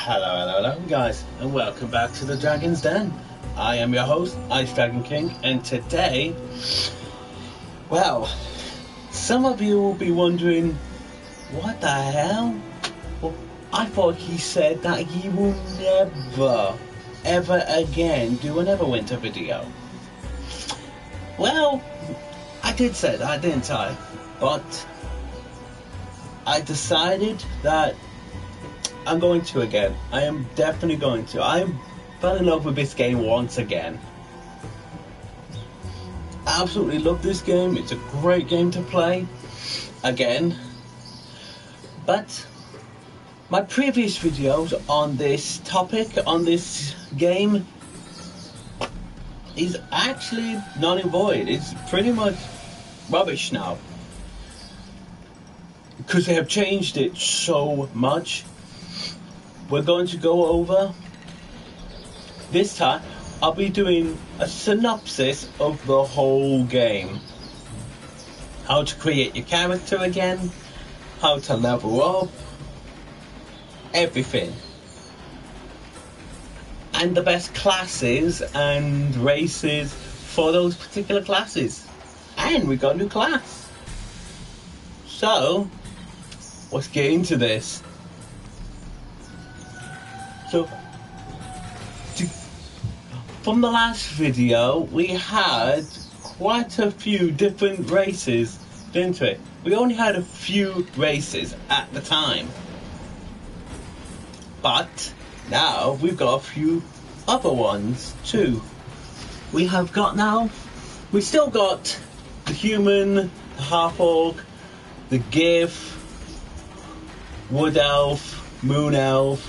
Hello guys, and welcome back to the Dragon's Den. I am your host, Ice Dragon King, and today, well, some of you will be wondering, what the hell? Well, I thought he said that he will never, ever again do a Neverwinter video. Well, I did say that, didn't I? But I decided that I'm going to again. I am definitely going to. I fell in love with this game once again. I absolutely love this game. It's a great game to play again. But my previous videos on this topic, on this game, is actually null and void. It's pretty much rubbish now, because they have changed it so much. We're going to go over, this time, I'll be doing a synopsis of the whole game. How to create your character again, how to level up, everything. And the best classes and races for those particular classes. And we got a new class. So, let's get into this. So, from the last video, we had quite a few different races, didn't we? We only had a few races at the time. But now we've got a few other ones too. We still got the human, the half-orc, the Gith, wood elf, moon elf,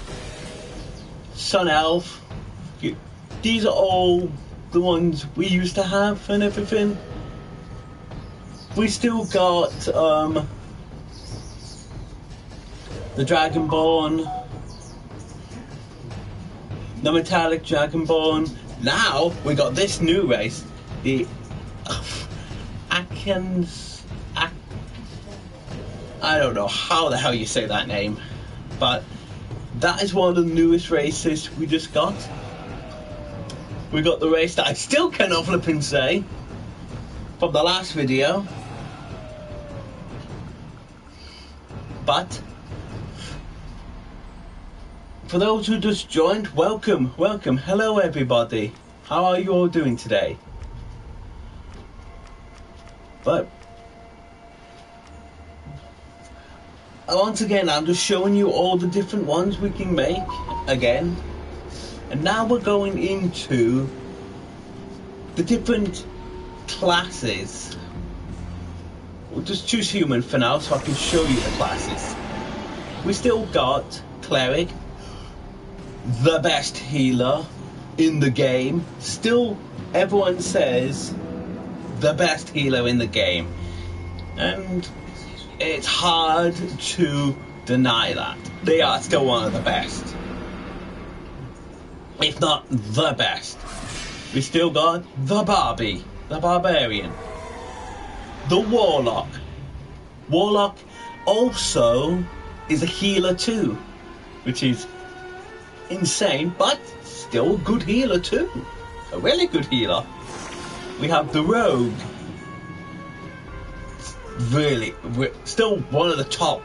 sun elf. These are all the ones we used to have and everything. We still got the Dragonborn, the metallic Dragonborn. Now we got this new race, the Akans. I don't know how the hell you say that name, but that is one of the newest races we just got. We got the race that I still cannot flip and say from the last video. But for those who just joined, welcome. Hello everybody. How are you all doing today? But once again, I'm just showing you all the different ones we can make again. And now we're going into the different classes. We'll just choose human for now so I can show you the classes. We still got cleric, the best healer in the game. Still, everyone says the best healer in the game. And it's hard to deny that. They are still one of the best, if not the best. We still got the Barbie, the Barbarian, the Warlock. Warlock also is a healer too, which is insane, but still a good healer too. A really good healer. We have the Rogue. Really, still one of the top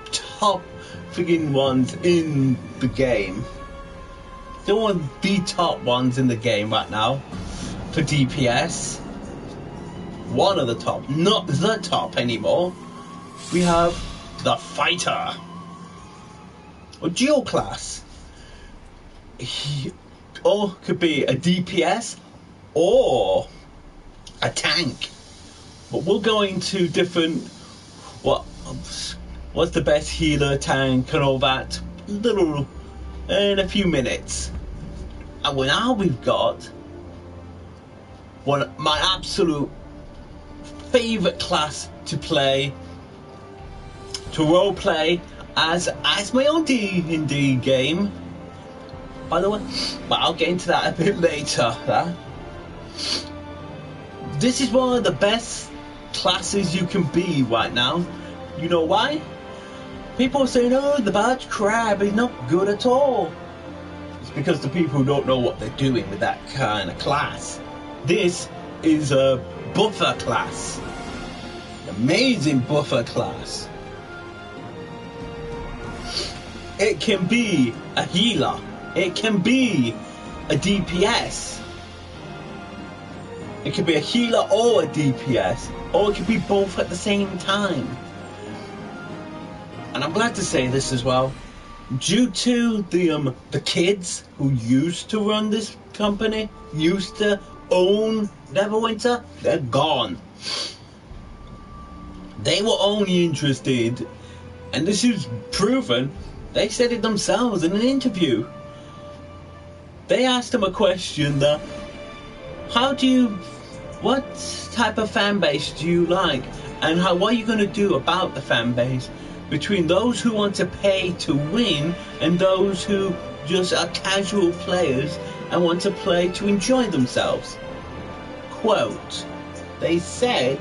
friggin' ones in the game. Still one of the top ones in the game right now for DPS. One of the top, not the top anymore. We have the Fighter, or dual class. Or could be a DPS or a tank. But we'll go into different what's the best healer, tank, and all that little in a few minutes. And now we've got one of my absolute favourite class to play, to role play as my own D&D game. By the way, but I'll get into that a bit later. This is one of the best classes you can be right now. You know why? People are saying, oh, the badge crab is not good at all. because the people don't know what they're doing with that kind of class. This is a buffer class. Amazing buffer class. It can be a healer. It can be a DPS. It could be a healer or a DPS, or it could be both at the same time. And I'm glad to say this as well. Due to the kids who used to run this company, used to own Neverwinter, they're gone. They were only interested, and this is proven, they said it themselves in an interview. They asked him a question that, what type of fan base do you like, and what are you going to do about the fan base between those who want to pay to win and those who just are casual players and want to play to enjoy themselves? Quote, they said,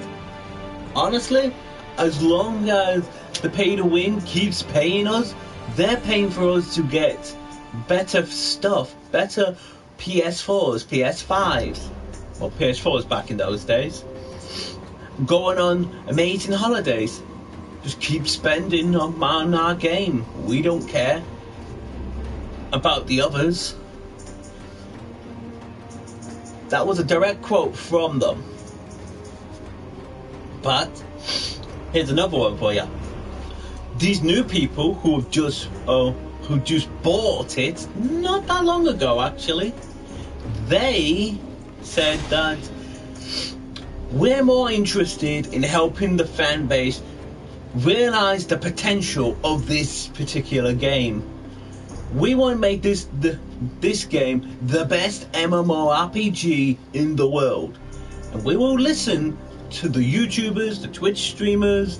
honestly, as long as the pay to win keeps paying us, they're paying for us to get better stuff, better PS4s, PS5s, or PS4s back in those days, going on amazing holidays. Just keep spending on our game. We don't care about the others. That was a direct quote from them. But here's another one for you. These new people who just bought it not that long ago, actually, they said that we're more interested in helping the fan base realize the potential of this particular game. We want to make this game the best MMORPG in the world, and we will listen to the YouTubers, the Twitch streamers,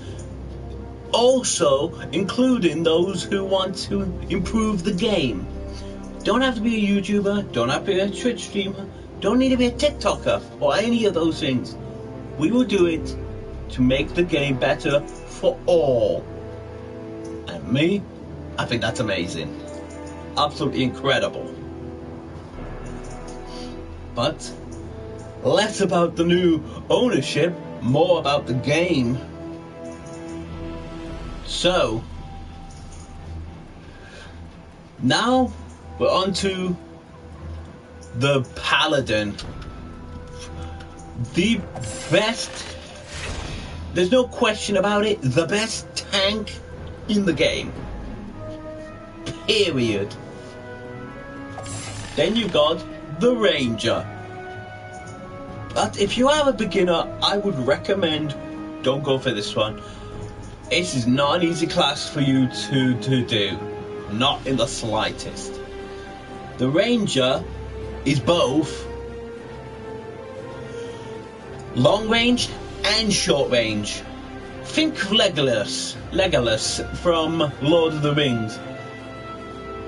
also including those who want to improve the game. Don't have to be a YouTuber, don't have to be a Twitch streamer, don't need to be a TikToker or any of those things. We will do it to make the game better for all. And me, I think that's amazing. Absolutely incredible. But less about the new ownership, more about the game. So now we're on to the Paladin. The best, there's no question about it, the best tank in the game. Period. Then you've got the Ranger. But if you are a beginner, I would recommend don't go for this one. This is not an easy class for you to do. Not in the slightest. The Ranger is both long range and short range. Think of Legolas from Lord of the Rings.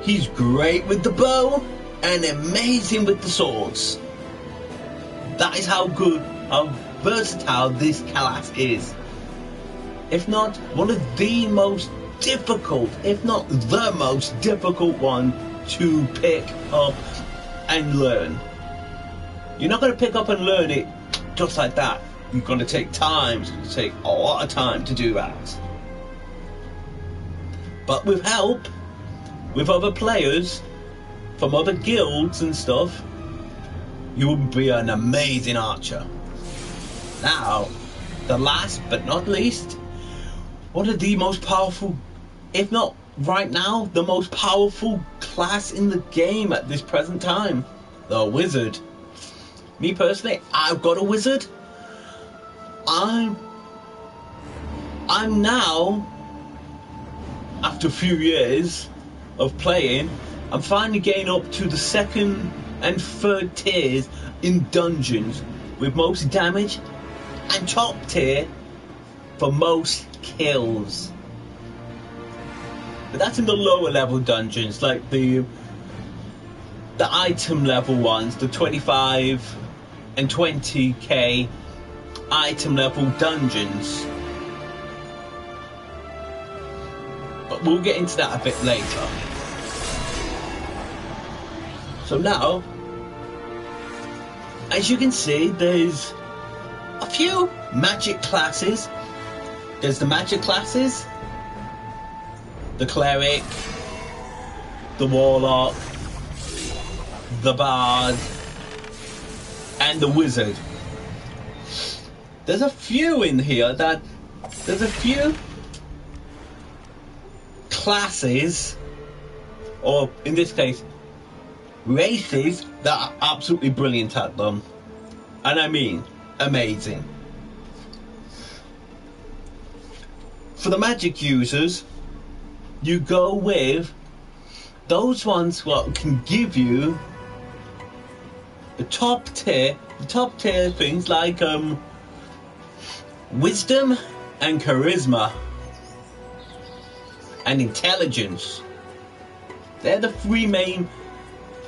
He's great with the bow and amazing with the swords. That is how good, how versatile this class is. If not one of the most difficult, if not the most difficult one to pick up and learn. You're not going to pick up and learn it just like that. You're going to take time. It's going to take a lot of time to do that. But with help, with other players from other guilds and stuff, you will be an amazing archer. Now, the last but not least, one of the most powerful, if not right now, the most powerful class in the game at this present time, the Wizard. Me personally, I've got a Wizard. I'm now, after a few years of playing, I'm finally getting up to the second and third tiers in dungeons with most damage, and top tier for most kills. But that's in the lower level dungeons, like the item level ones, the 25 and 20k item level dungeons. But we'll get into that a bit later. So now, as you can see, there's a few magic classes. There's the magic classes, the cleric, the warlock, the bard, and the wizard. There's a few in here there's a few classes, or in this case, races that are absolutely brilliant at them. And I mean, amazing. For the magic users, you go with those ones what can give you the top tier things like wisdom and charisma and intelligence. They're the three main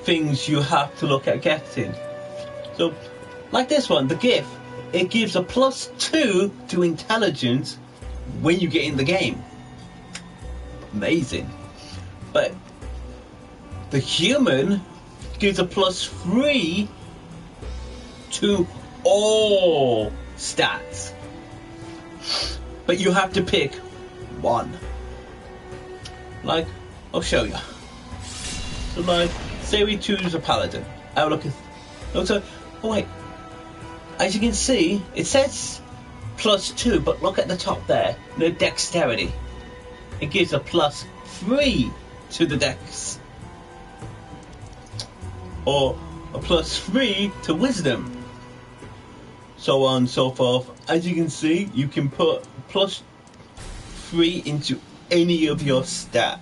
things you have to look at getting. So, like this one, the gift, it gives a +2 to intelligence when you get in the game. Amazing. But the human gives a +3 to all stats. But you have to pick one. Like, I'll show you. So like, say we choose a paladin. I'll look at, oh wait, as you can see, it says +2, but look at the top there, the dexterity. It gives a +3 to the dex. Or a +3 to wisdom. So on and so forth. As you can see, you can put +3 into any of your stats.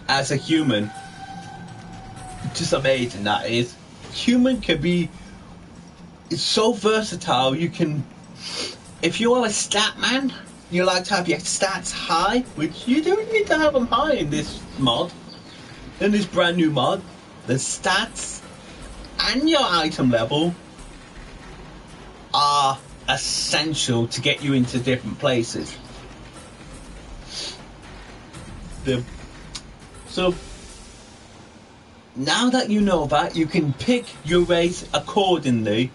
As a human, just amazing that is. Human can be, it's so versatile. You can, if you are a stat man, you like to have your stats high, which you don't need to have them high in this mod. In this brand new mod, the stats and your item level are essential to get you into different places. So now that you know that, you can pick your race accordingly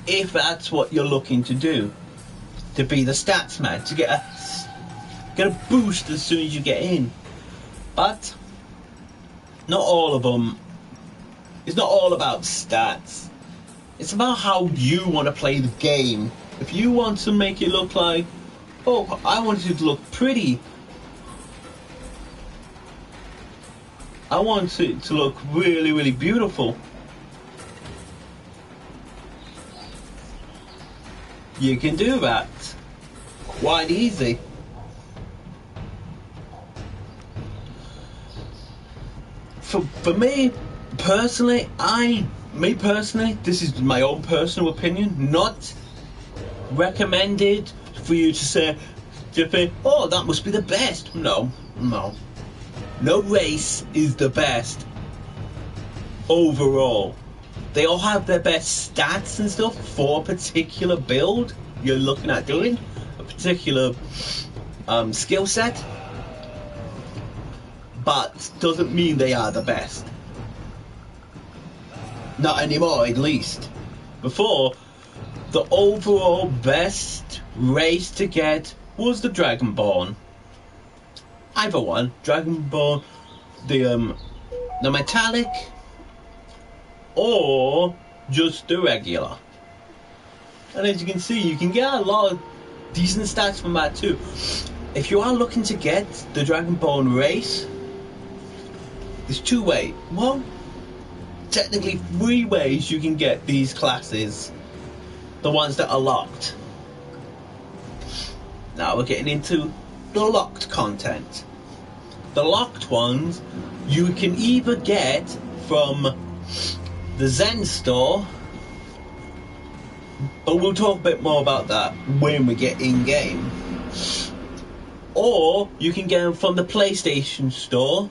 if that's what you're looking to do. To be the stats man, to get a boost as soon as you get in. But not all of them. It's not all about stats. It's about how you want to play the game. If you want to make it look like, oh, I want it to look pretty. I want it to look really, really beautiful. You can do that. Quite easy. For me personally, this is my own personal opinion, not recommended for you to say, oh, that must be the best. No. No race is the best overall. They all have their best stats and stuff for a particular build you're looking at doing, a particular skill set, but doesn't mean they are the best. Not anymore, at least. Before, the overall best race to get was the Dragonborn. Either one, Dragonborn, the metallic, or just the regular. And as you can see, you can get a lot of decent stats from that too. If you are looking to get the Dragonborn race, there's two ways. Well, technically 3 ways you can get these classes, the ones that are locked. Now we're getting into the locked content. The locked ones you can either get from the Zen store, but we'll talk a bit more about that when we get in game, or you can get them from the PlayStation store,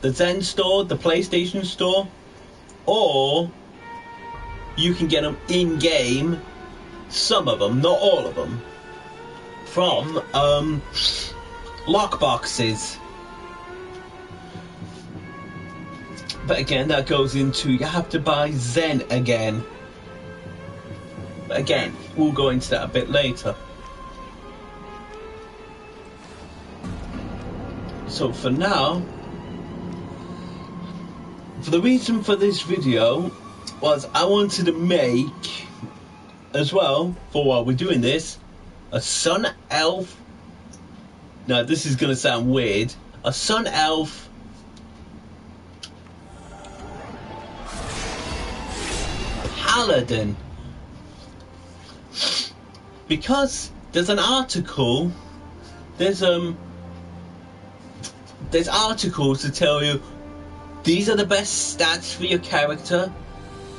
the Zen store, the PlayStation store, or you can get them in game, some of them, not all of them, from lockboxes. But again, that goes into you have to buy Zen again. But again, we'll go into that a bit later. So for now, for the reason for this video was I wanted to make, as well, for while we're doing this, a sun elf. Now this is going to sound weird. A sun elf paladin. Because there's an article, there's articles to tell you these are the best stats for your character,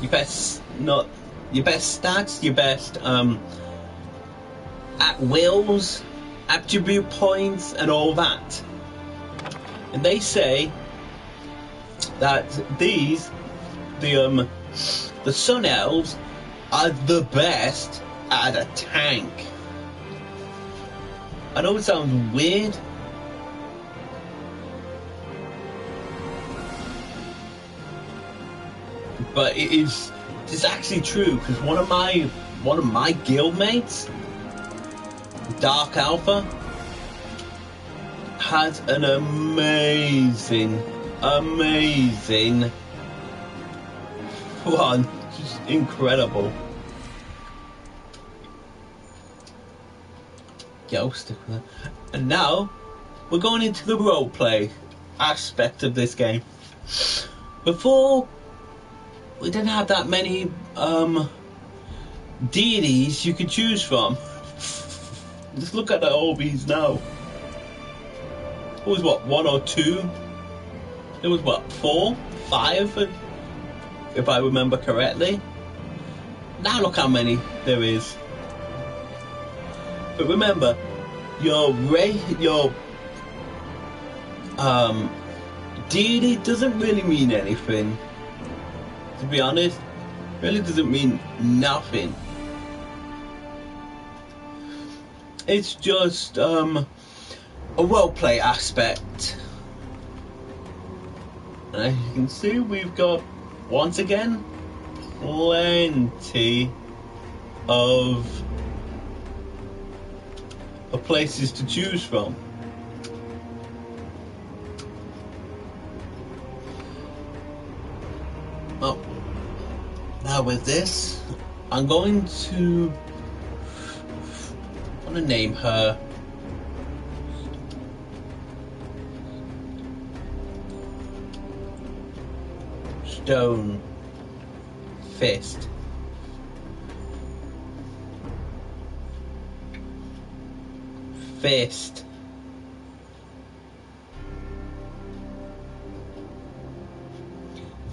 your best stats, your best at wills, attribute points, and all that. And they say that the Sun Elves are the best at a tank. I know it sounds weird, but it's actually true, because one of my guildmates, Dark Alpha, has an amazing one, just incredible. Yeah, I'll stick with that. And now we're going into the roleplay aspect of this game. Before, we didn't have that many deities you could choose from. Just look at all these now. It was what, 1 or 2? It was what, 4, 5, if I remember correctly. Now look how many there is. But remember, your deity doesn't really mean anything. To be honest, really doesn't mean nothing. It's just a roleplay aspect. And as you can see, we've got, once again, plenty of places to choose from. Well, now with this, I'm going to name her Stone Fist. Fist.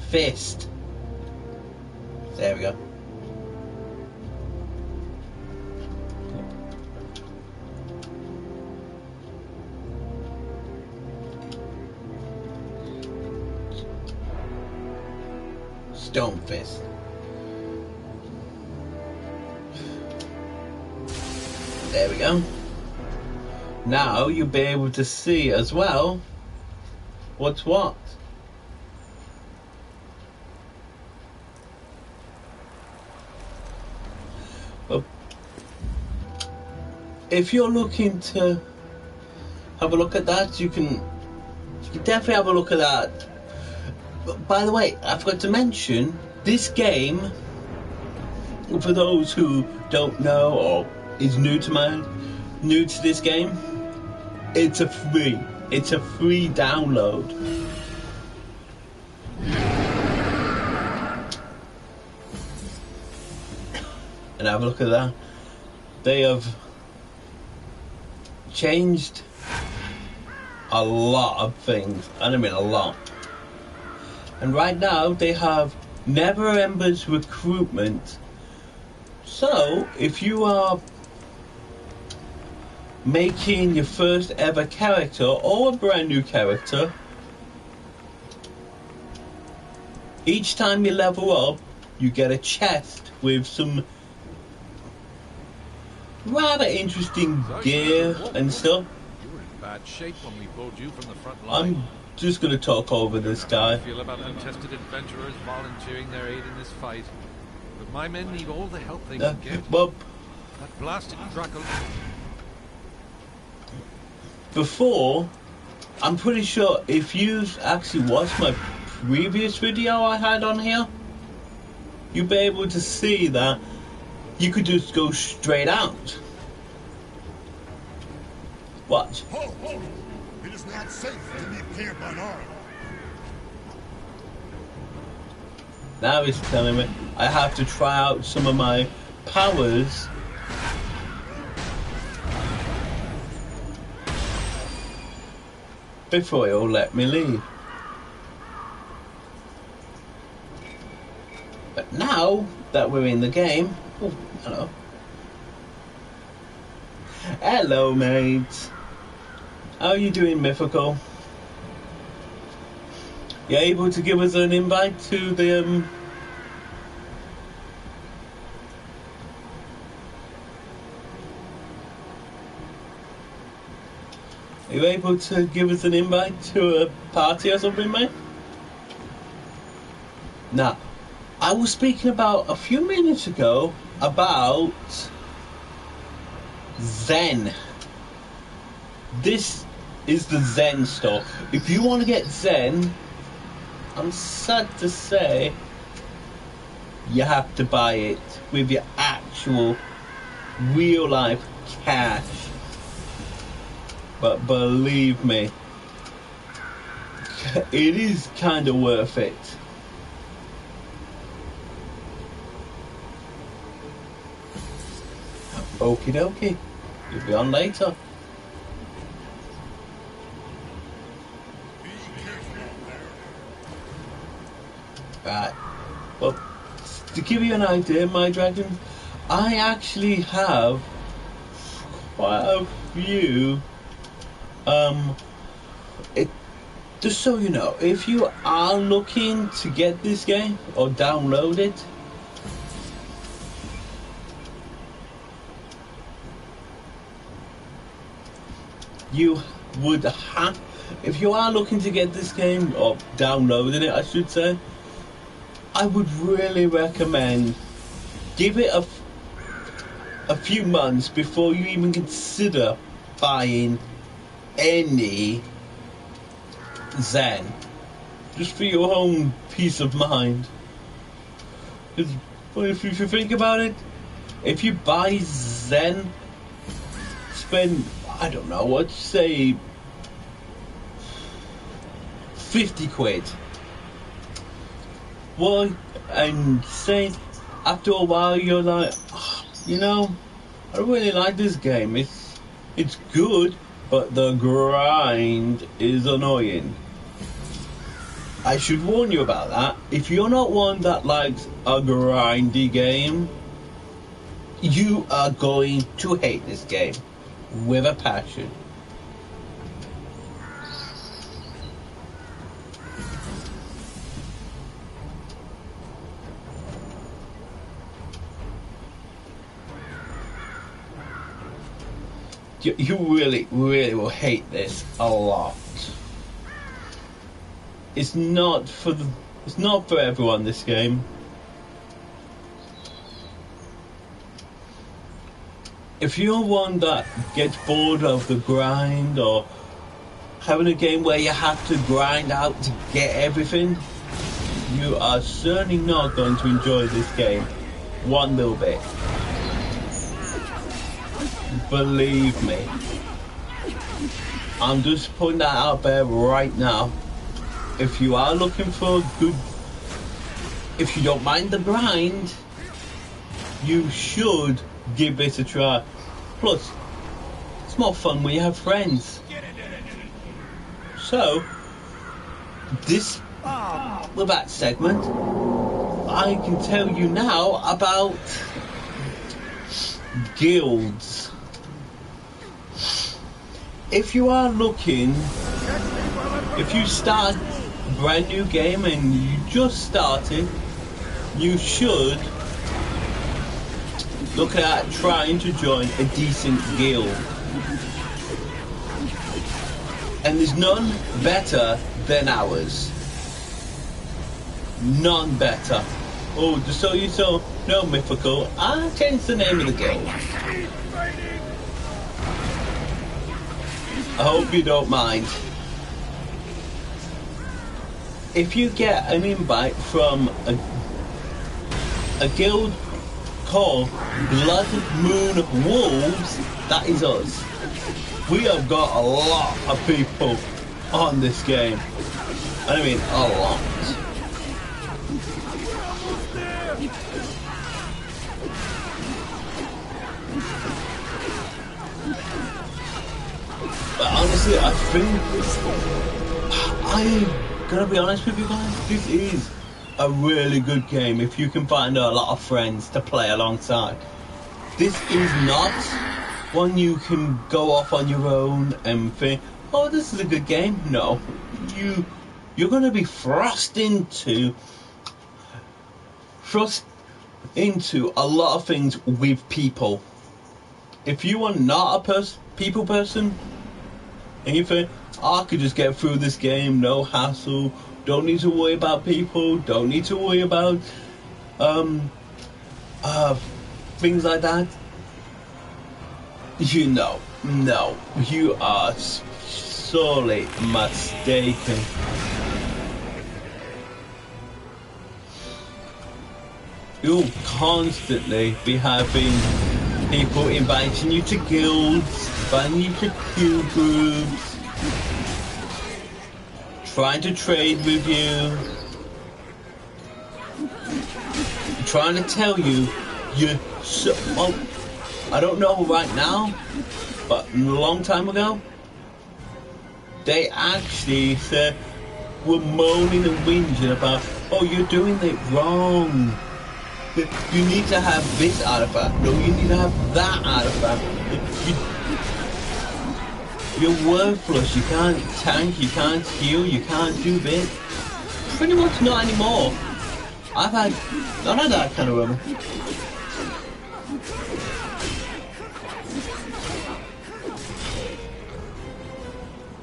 Fist. There we go. Stone Fist. There we go. Now you'll be able to see as well what's what. Well, if you're looking to have a look at that, you can definitely have a look at that. But by the way, I forgot to mention, this game, for those who don't know or is new to this game, it's a free download. And have a look at that. They have changed a lot of things, and I mean a lot. And right now they have Neverwinter's recruitment. So if you are making your first ever character or a brand new character, each time you level up, you get a chest with some rather interesting gear and stuff. You were in bad shape when we pulled you from the front line. just gonna talk over this guy. I feel about untested adventurers volunteering their aid in this fight. But my men need all the help they can get. Well, That blasted Draco. before, I'm pretty sure if you've actually watched my previous video I had on here, you'll be able to see that you could just go straight out. Watch. Ho, ho! It is not safe to leave camp unarmed. Now he's telling me I have to try out some of my powers. Before he'll let me leave. But now that we're in the game... Oh, hello. Hello, mate. How are you doing, Mythical? You able to give us an invite to the Are you able to give us an invite to a party or something, mate? Now, I was speaking about a few minutes ago about Zen. This is the Zen stuff. If you want to get Zen, I'm sad to say, you have to buy it with your actual real life cash. But believe me, it is kind of worth it. Okie dokie, you'll be on later. Right, well, to give you an idea, my dragon, I actually have quite a few. Just so you know, if you are looking to get this game or download it, you would have, if you are looking to get this game or downloading it, I should say, I would really recommend give it a few months before you even consider buying any Zen, just for your own peace of mind. Because if you think about it, if you buy Zen, spend, I don't know, let's say 50 quid. Well, and say after a while you're like, oh, you know, I really like this game. It's good, but the grind is annoying. I should warn you about that. If you're not one that likes a grindy game, you are going to hate this game with a passion. You really will hate this a lot. It's not for everyone, this game. If you're one that gets bored of the grind or having a game where you have to grind out to get everything, you are certainly not going to enjoy this game one little bit. Believe me. I'm just putting that out there right now. If you are looking for good, if you don't mind the grind, you should give it a try. Plus, it's more fun when you have friends. So, with that segment, I can tell you now about guilds. If you are looking, if you start a brand new game and you just started, you should look at trying to join a decent guild. And there's none better than ours. None better. Oh, just so you know, no mythical. I changed the name of the guild. I hope you don't mind. If you get an invite from a guild called Blood Moon Wolves, that is us. We have got a lot of people on this game. I mean, a lot. But honestly, I think I'm gonna be honest with you guys. This is a really good game if you can find a lot of friends to play alongside. This is not one you can go off on your own and think, oh, this is a good game. No, you're gonna be thrust into a lot of things with people. If you are not a people person, and you think, I could just get through this game, no hassle, don't need to worry about people, don't need to worry about things like that. No, you are sorely mistaken. You'll constantly be having people inviting you to guilds, inviting you to queue groups, trying to trade with you, trying to tell you you're so... Well, I don't know right now, but a long time ago, they actually said, were moaning and whinging about, oh, you're doing it wrong. You need to have this artifact. No, you need to have that artifact. You're worthless. You can't tank, you can't heal, you can't do this. Pretty much not anymore. I've had none of that kind of rubber.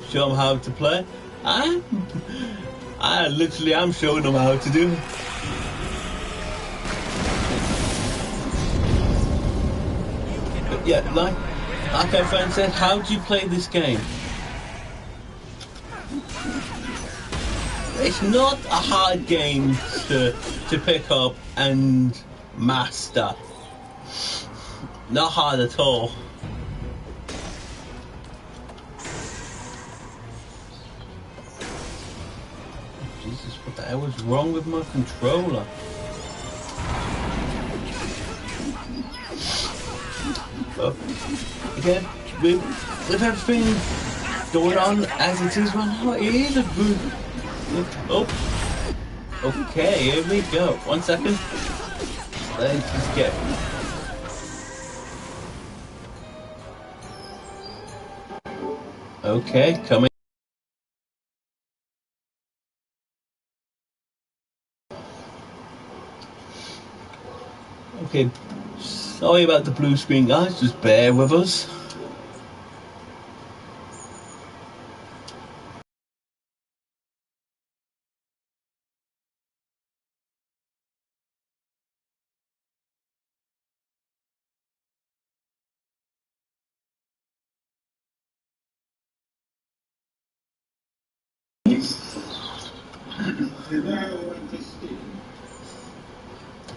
Show them how to play. I literally am showing them how to do it. But yeah, like our friend said, how do you play this game? It's not a hard game to pick up and master. Not hard at all. Jesus, what the hell was wrong with my controller? But again, with everything going on as it is right now, it is a good... Oh, okay, here we go. 1 second. Let's just get... Okay, coming. Okay, sorry about the blue screen, guys. Just bear with us.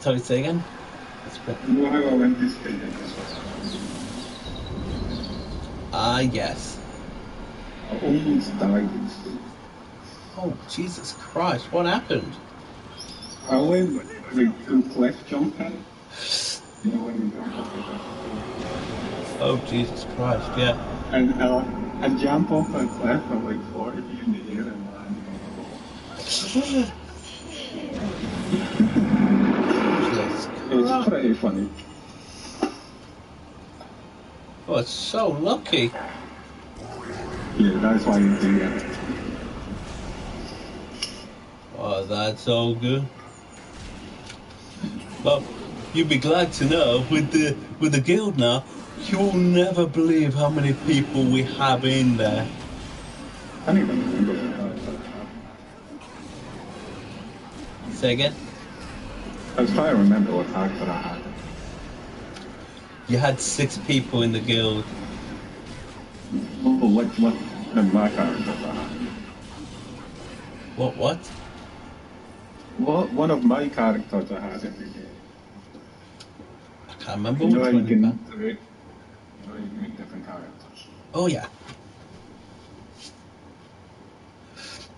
Sorry, say again? Yes. I almost died. Oh, Jesus Christ, what happened? I went like to cliff jumping. You know when you Oh, Jesus Christ, yeah. And I jump off a cliff and like 40 feet in the air and land on the wall. It's pretty funny. Oh, it's so lucky. Yeah, that's why you do it. Oh, that's all good. Well, you'd be glad to know with the guild now, you'll never believe how many people we have in there. can't even remember what character I Say again? had. I was trying to remember what character I had. You had 6 people in the guild. Oh, what my characters I had. What? What one of my characters I had every day. I can't remember You know how which you one. can make different characters. Oh yeah.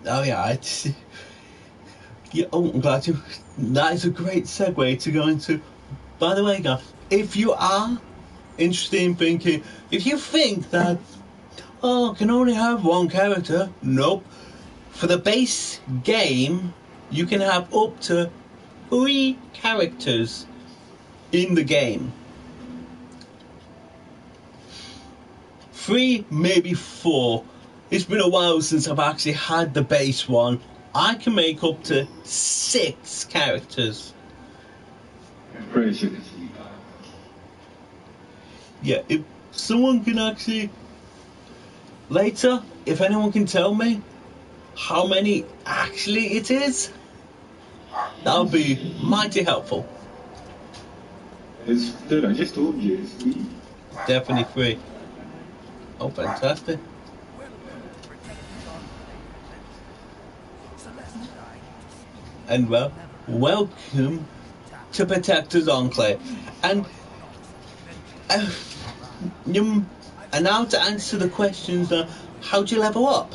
Oh yeah. Yeah. Oh, I'm glad you. That is a great segue to go into. By the way, guys, if you are interested in thinking, if you think that, oh, I can only have one character, nope. For the base game, you can have up to 3 characters in the game. 3, maybe 4. It's been a while since I've actually had the base one. I can make up to 6 characters. Crazy. Yeah, if someone can actually... Later, if anyone can tell me how many actually it is, that would be mighty helpful. Dude, I just told you it's 3. Definitely 3. Oh, fantastic. And well, welcome to Protector's Enclave. And now to answer the questions, how do you level up?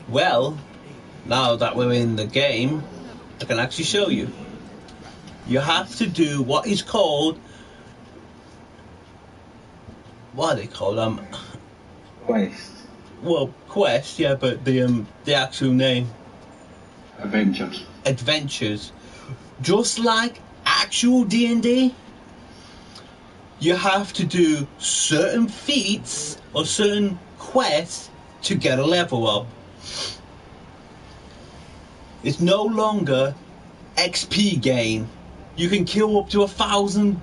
Well, now that we're in the game, I can actually show you. You have to do what is called... What are they called? Quest. Well, quest, yeah, but the actual name. Adventures. Adventures. Just like actual D&D, you have to do certain feats or certain quests to get a level up. It's no longer XP gain. You can kill up to 1,000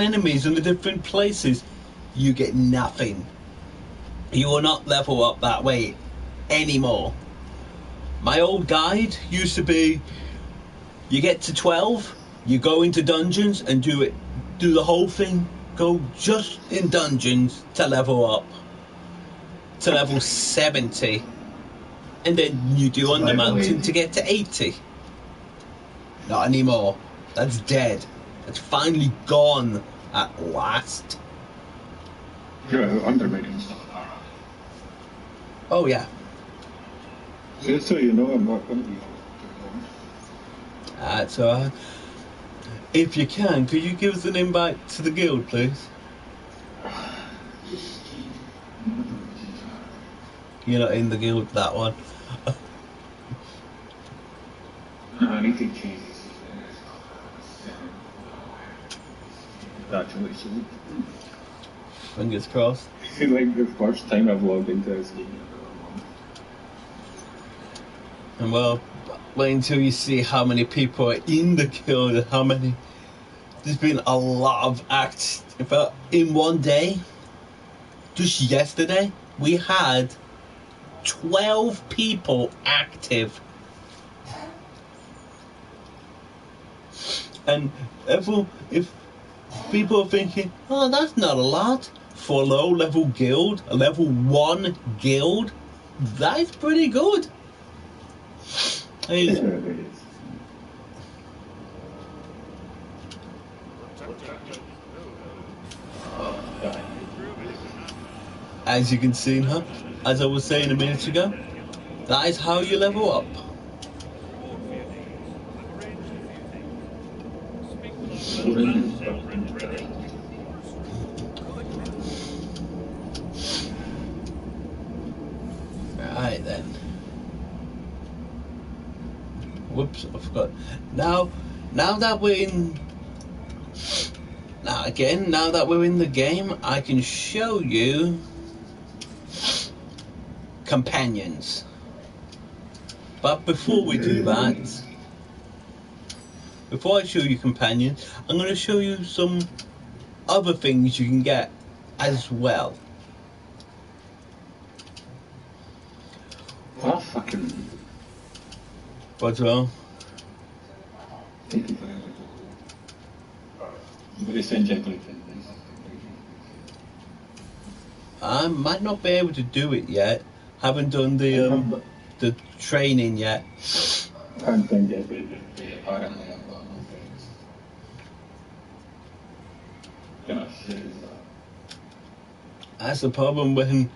enemies in the different places. You get nothing. You will not level up that way anymore. My old guide used to be, you get to 12, you go into dungeons and do the whole thing, go just in dungeons to level up to level 70, and then you do on the mountain to get to 80. Not anymore. That's dead. That's finally gone at last. Yeah, underrated stuff. Oh yeah. Just so you know, I'm not going to be. That's alright. If you can, could you give us an invite to the guild, please? You're not in the guild, that one. Anything changes. Congratulations. Fingers crossed. It's like the first time I've logged into this game. And well, wait until you see how many people are in the guild and how many. There's been a lot of acts. In fact, in one day, just yesterday, we had 12 people active. And if people are thinking, oh, that's not a lot for a low-level guild, a level 1 guild, that's pretty good. As you can see, as I was saying a minute ago, that is how you level up. Right then. Whoops, I forgot. Now that we're in... Now that we're in the game, I can show you companions. But before we do that, before I show you companions, I'm going to show you some other things you can get as well. Oh, fucking. What's wrong? I might not be able to do it yet. Haven't done the training yet. That's the problem when,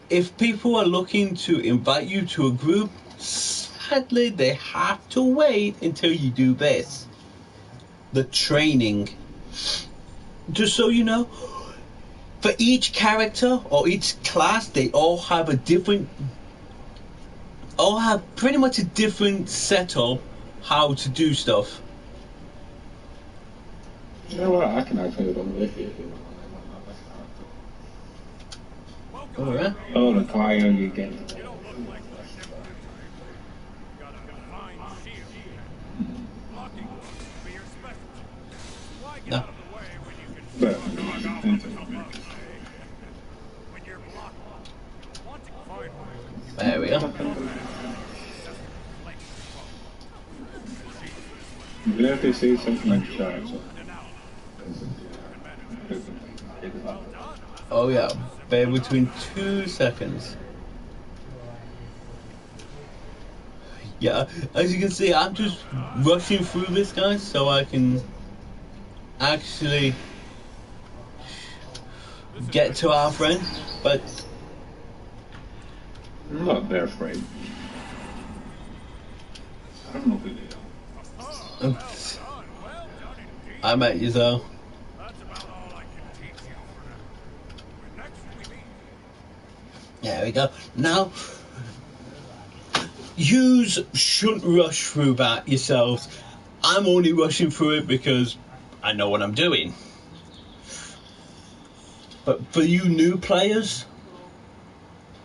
if people are looking to invite you to a group, sadly they have to wait until you do this. The training. Just so you know, for each character or each class, they all have pretty much a different setup how to do stuff. You know what? I can actually do it. Alright. Oh, the fire you get. No. There we go. You have to say something like that. Oh yeah, bear between 2 seconds. Yeah, as you can see, I'm just rushing through this, guys, so I can actually get to our friend, but I'm not that afraid. I don't know who they are. I met you though. There we go. Now, yous shouldn't rush through that yourselves. I'm only rushing through it because I know what I'm doing. But for you new players,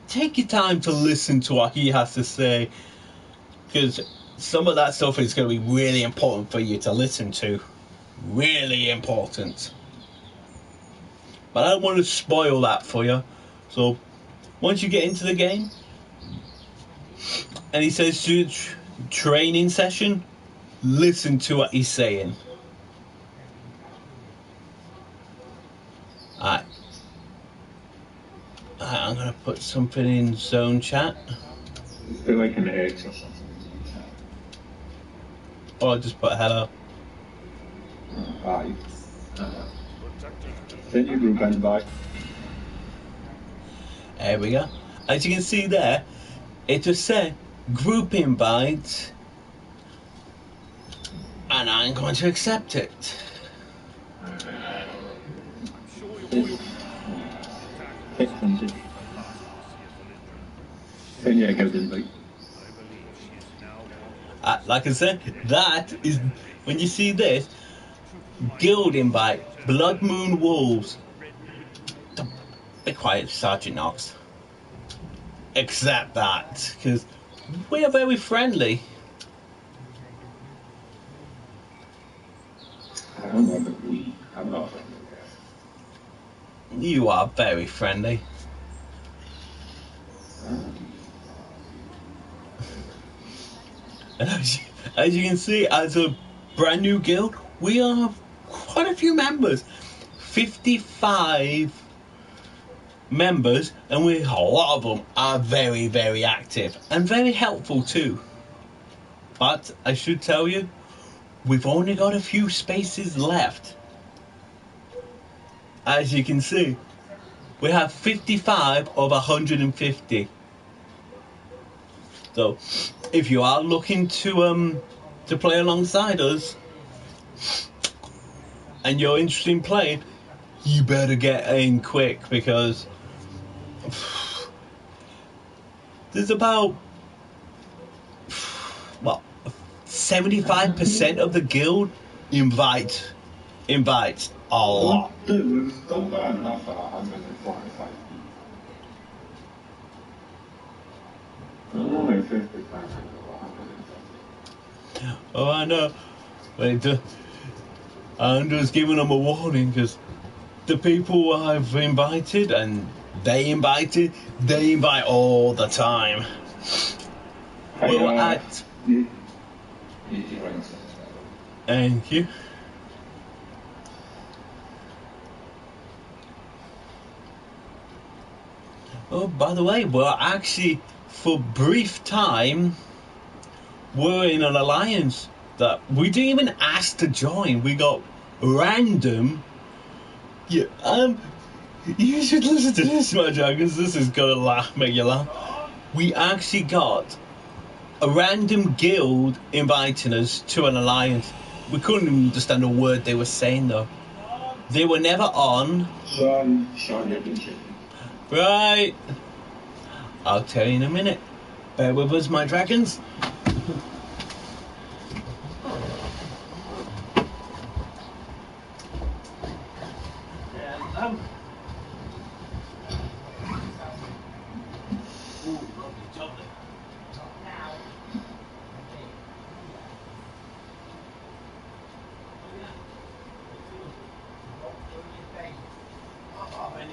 take your time to listen to what he has to say, because some of that stuff is going to be really important for you to listen to. Really important. But I don't want to spoil that for you. So once you get into the game and he says to training session, listen to what he's saying. Alright. I'm going to put something in zone chat. They're like an egg or something. Or I'll just put hello. Hi. Then you group and bye. There we go. As you can see there, it just said group invite, and I'm going to accept it. Then yeah, go to invite. Like I said, that is, when you see this, guild invite, Blood Moon Wolves. Be quiet, Sergeant Knox. Accept that, because we are very friendly. I don't know that I'm not friendly. You are very friendly. And as you can see, as a brand new guild, we have quite a few members. 55 members, and a lot of them are very, very active and very helpful too. But I should tell you, we've only got a few spaces left. As you can see, we have 55 of 150. So, if you are looking to play alongside us, and you're interested in playing, you better get in quick, because there's about 75% of the guild invites a lot. Dude, it's still bad enough for 145. Only 55. Oh, I know. But I'm just giving them a warning, because the people I've invited and they invite all the time. We're at... Thank you. Oh, by the way, we're actually, for brief time, we're in an alliance that we didn't even ask to join. We got random. Yeah, you should listen to this, my dragons. This is gonna make you laugh. We actually got a random guild inviting us to an alliance. We couldn't understand a word they were saying though. They were never on. Right. I'll tell you in a minute. Bear with us, my dragons.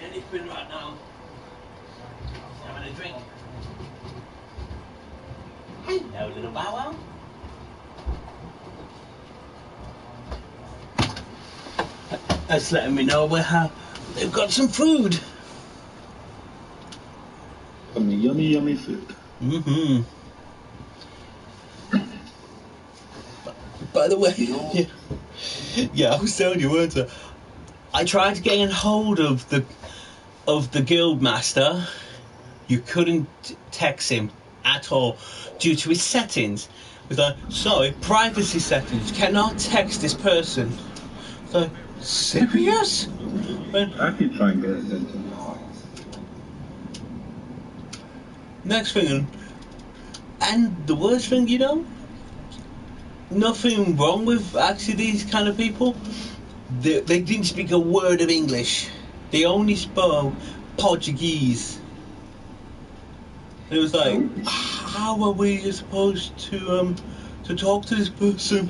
Anything right now? Having a drink. Hello, little bow wow. That's letting me know they've got some food. Some yummy food. Mm-hmm. By the way, yeah, I was telling you, weren't I? I tried to get in hold of the guild master. You couldn't text him at all due to his settings. It was like, sorry, privacy settings. Cannot text this person. So, serious? I could try and get it into the heart. Next thing, and the worst thing, you know, nothing wrong with actually these kind of people. They didn't speak a word of English. They only spoke Portuguese. It was like, how are we supposed to talk to this person?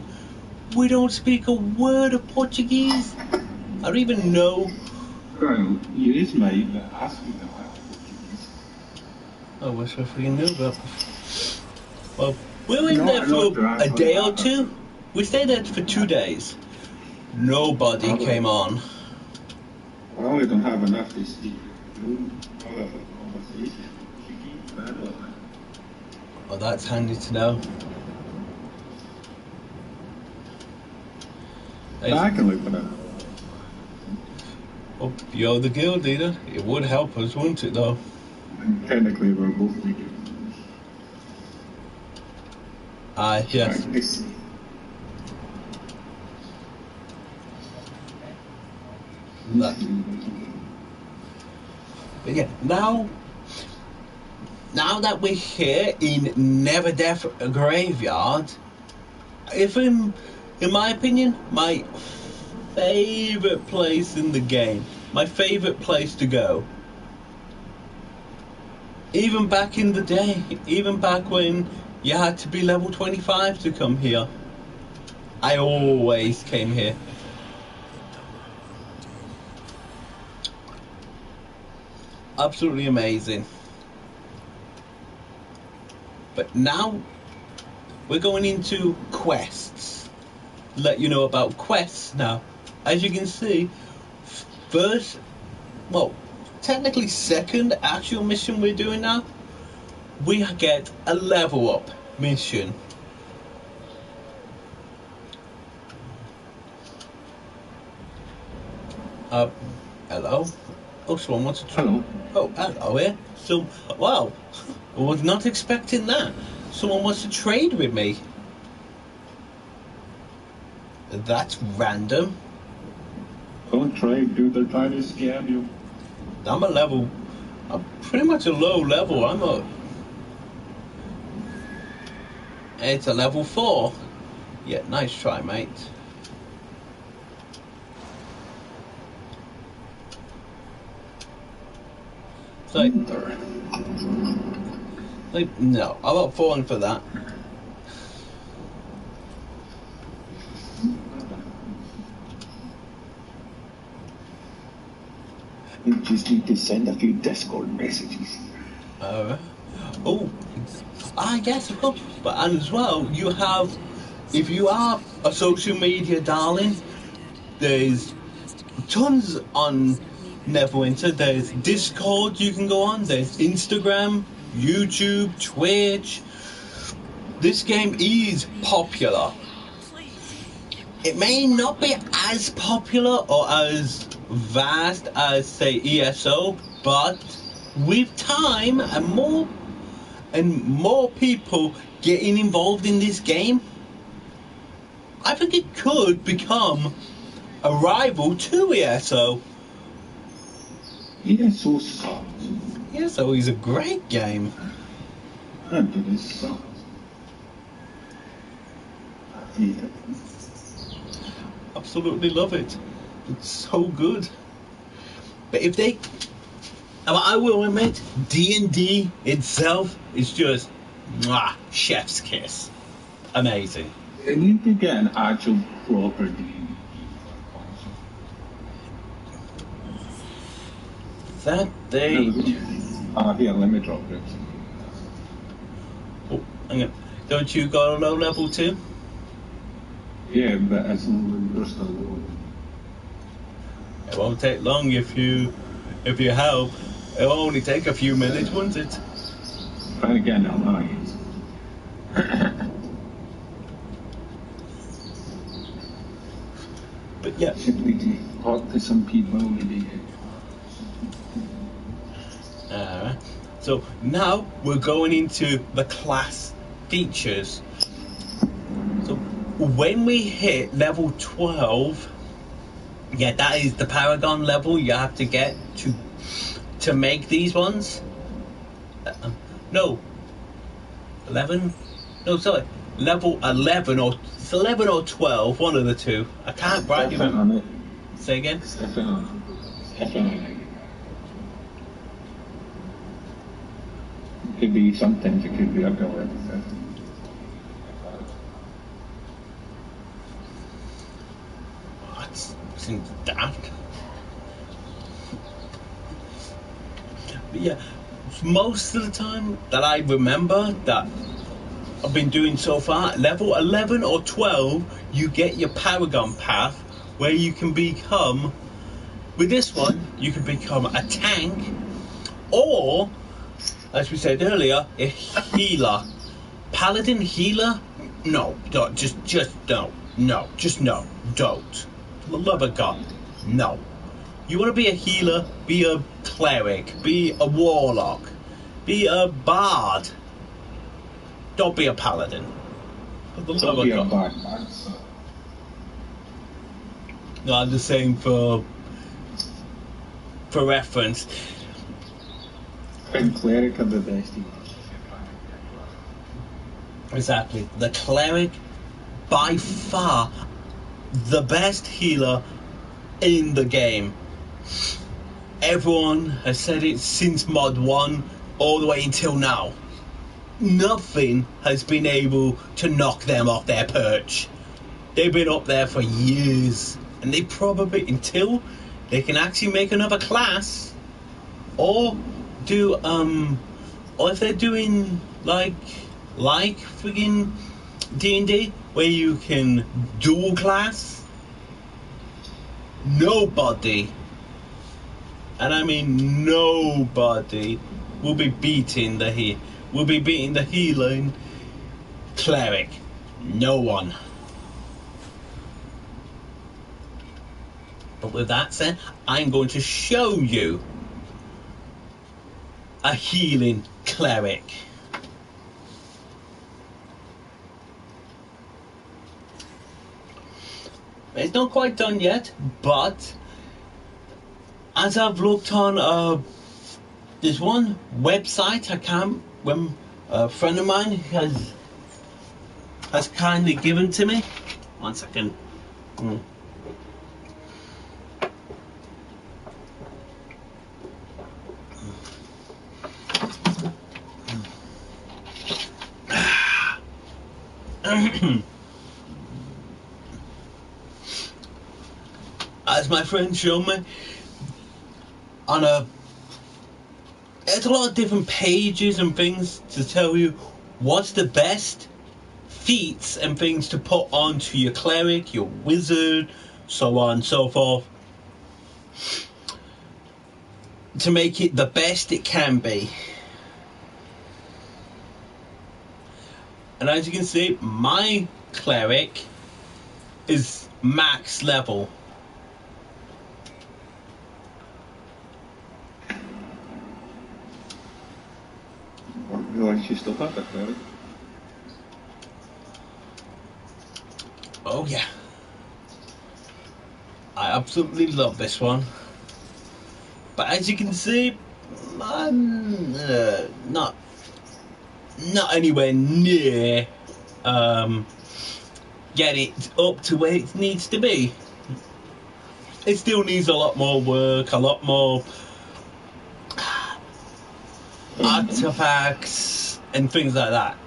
We don't speak a word of Portuguese. I don't even know. Well, you is mate, but ask me about Portuguese. I wish I freaking knew about this. Well, we were in there for a day or two. We stayed there for 2 days. Nobody came on. I only don't have enough to speak. Well, that's handy to know. I can look for that. Well, you're the guild leader. It would help us, wouldn't it, though? Technically, we're both leaders. Yes. Right, But yeah, now that we're here in Neverdeath Graveyard, in my opinion, my favorite place in the game, my favorite place to go. Even back in the day, even back when you had to be level 25 to come here, I always came here. Absolutely amazing. But now we're going into quests. Let you know about quests now. As you can see, first, well, technically second actual mission we're doing now, we get a level up mission. Hello? Oh, someone wants to try. Hello. Oh, hello here. So, wow, I was not expecting that. Someone wants to trade with me. That's random. Don't trade, dude. They're trying to scam you. I'm pretty much a low level. It's a level 4. Yeah, nice try, mate. Like, no, I'm not falling for that. You just need to send a few Discord messages. Well, Oh, yes, of course. But and as well, you have, if you are a social media darling, there's tons on Neverwinter. There's Discord you can go on. There's Instagram, YouTube, Twitch. This game is popular. It may not be as popular or as vast as, say, ESO, but with time and more people getting involved in this game, I think it could become a rival to ESO. ESO sucks. ESO is a great game. But it sucks. I hate it. Absolutely love it. It's so good. But if they, I will admit, D&D itself is just chef's kiss. Amazing. They need to get an actual proper D&D That they. here, let me drop this. Oh, hang on. Don't you go low level too? Yeah, but it's just a low. It won't take long if you help. It'll only take a few minutes, won't it? Trying to get an alliance. But yeah. Simply to talk to some people maybe. Alright. So now we're going into the class features. So when we hit level 12, yeah, that is the Paragon level you have to get to make these ones. No, 11. No, sorry, level 11 or it's 11 or 12, one of the two. I can't rightly remember. Say again. It could be something. It could be up there. What? Seems daft. But yeah, most of the time that I remember that I've been doing so far, level 11 or 12, you get your Paragon path where you can become, with this one, you can become a tank or, as we said earlier, a healer. Paladin healer? No, don't, just don't. No, just no, don't. For the love of God, no. You want to be a healer, be a cleric, be a warlock, be a bard. Don't be a paladin. For the love of God. No, I'm just saying for reference. And cleric are the best. Exactly. The cleric, by far, the best healer in the game. Everyone has said it since Mod 1 all the way until now. Nothing has been able to knock them off their perch. They've been up there for years, and they probably, until they can actually make another class, or do or if they're doing like friggin' D&D where you can dual class, nobody, and I mean nobody, will be beating the healing cleric. No one. But with that said, I'm going to show you a healing cleric. It's not quite done yet, but as I've looked on, there's one website when a friend of mine has kindly given to me. 1 second. As my friend showed me, on there's a lot of different pages and things to tell you what's the best feats and things to put onto your cleric, your wizard, so on and so forth, to make it the best it can be. And as you can see, my cleric is max level. You actually still have that cleric? Oh yeah, I absolutely love this one. But as you can see, I'm not anywhere near get it up to where it needs to be. It still needs a lot more work, a lot more artifacts and things like that.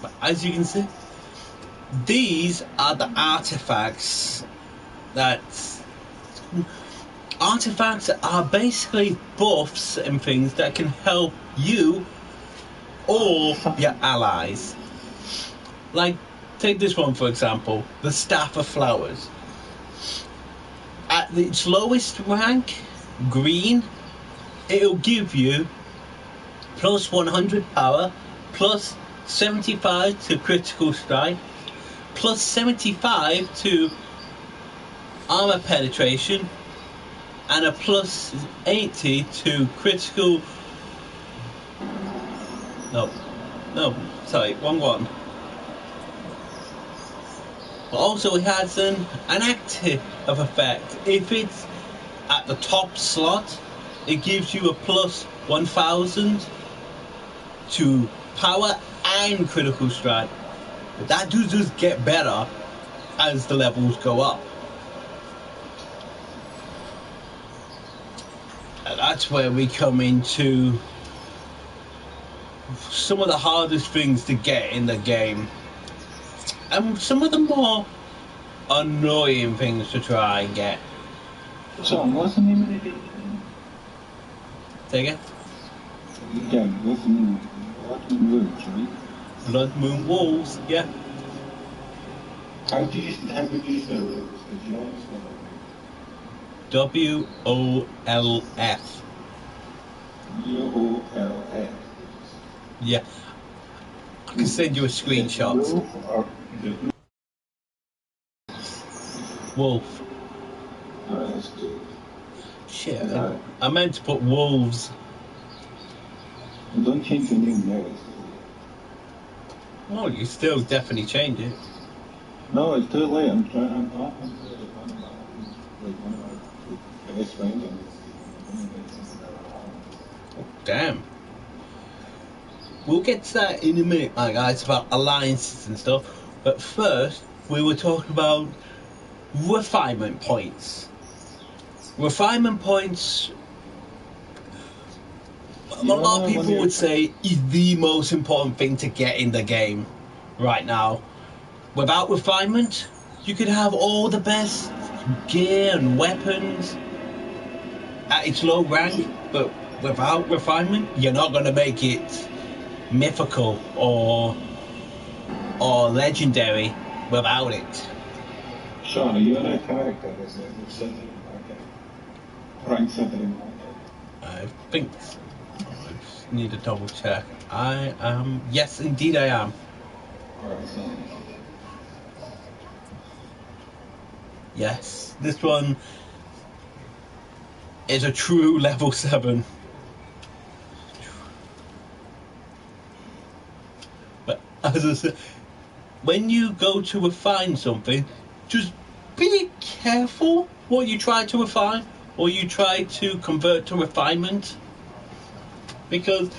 But as you can see, these are the artifacts artifacts are basically buffs and things that can help you or your allies. Like, take this one for example, the Staff of Flowers. At its lowest rank, green, it'll give you plus 100 power, plus 75 to critical strike, plus 75 to armor penetration, and a plus 80 to critical. No, sorry, wrong one. But also it has an active effect. If it's at the top slot, it gives you a plus 1000 to power and critical strike. But that does just get better as the levels go up. And that's where we come into some of the hardest things to get in the game, and some of the more annoying things to try and get. So, what's the name of the game? Take it? Yeah, what's the name of it? Blood Moon Wolves, right? Blood Moon Wolves, yeah. How would you spell it? Did you always spell it? WOLF. WOLF. Yeah. I can send you a screenshot. Wolf. Shit, I meant to put wolves. Don't change your name now. Oh, you still definitely change it. No, it's too late. I'm talking to one of my best friends. Oh, damn. We'll get to that in a minute, my guys, about alliances and stuff. But first, we were talking about refinement points. Refinement points, a lot of people would say, is the most important thing to get in the game right now. Without refinement, you could have all the best gear and weapons at its low rank, but without refinement, you're not going to make it mythical or legendary without it. Sean, are you on a character that's set in the market? Rank set in the market? I think so. I just need to double check. I am. Yes, indeed I am. Alright, so. Yes, this one is a true level 7. But as I said, when you go to refine something, just be careful what you try to refine or you try to convert to refinement. Because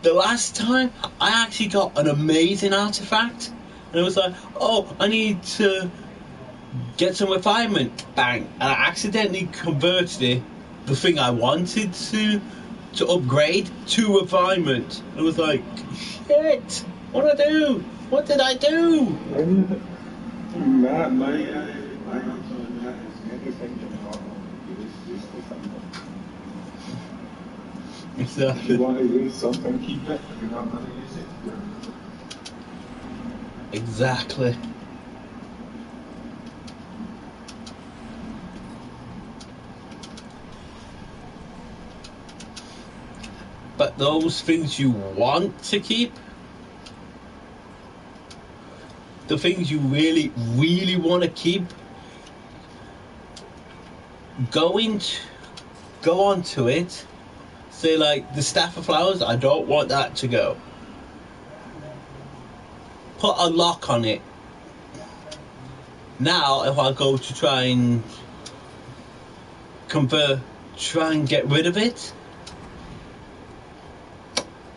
the last time I actually got an amazing artifact and it was like, oh, I need to get some refinement, bang, and I accidentally converted it, the thing I wanted to upgrade, to refinement. It was like, shit, what did I do? What did I do? My answer on that is anything you want to use refinement. If you want to use something, keep it. If you're not going to use it, Exactly. But those things you want to keep, the things you really, really want to keep, go on to it. Say like the staff of flowers, I don't want that to go. Put a lock on it. Now, if I go to try and get rid of it,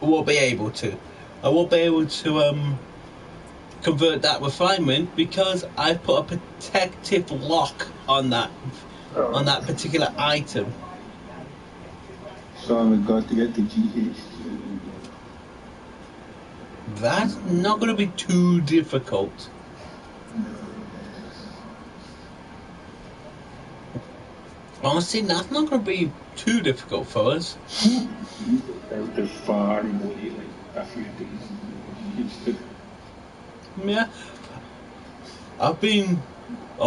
I won't be able to. I won't be able to convert that refinement because I put a protective lock on that particular item. so I've got to get the GH. That's not going to be too difficult. Honestly, that's not going to be too difficult for us. Out the far away, like a few days. Yeah. A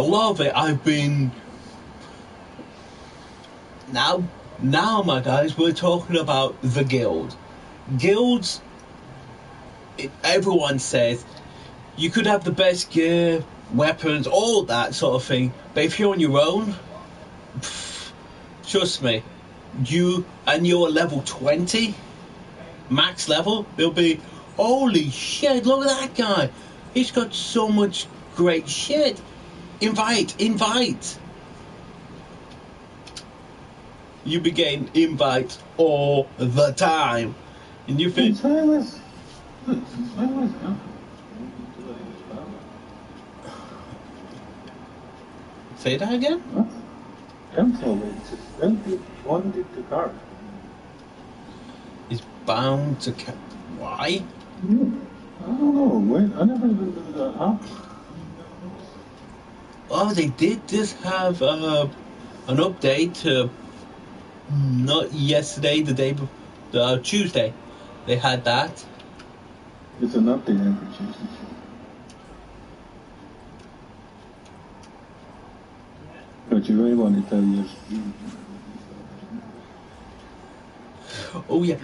lot of it, I've been... Now, my guys, we're talking about the guild. Guilds, everyone says, you could have the best gear, weapons, all that sort of thing, but if you're on your own, trust me, you're level 20, max level, they'll be, holy shit, look at that guy. He's got so much great shit. Invite. You be getting invites all the time. And you think... Say that again? Is bound to... Why? I don't know. I never even did that. Huh? Oh, they did just have an update not yesterday, the day before, Tuesday. They had that. It's an update every Tuesday. But you really want to tell you. Oh yeah.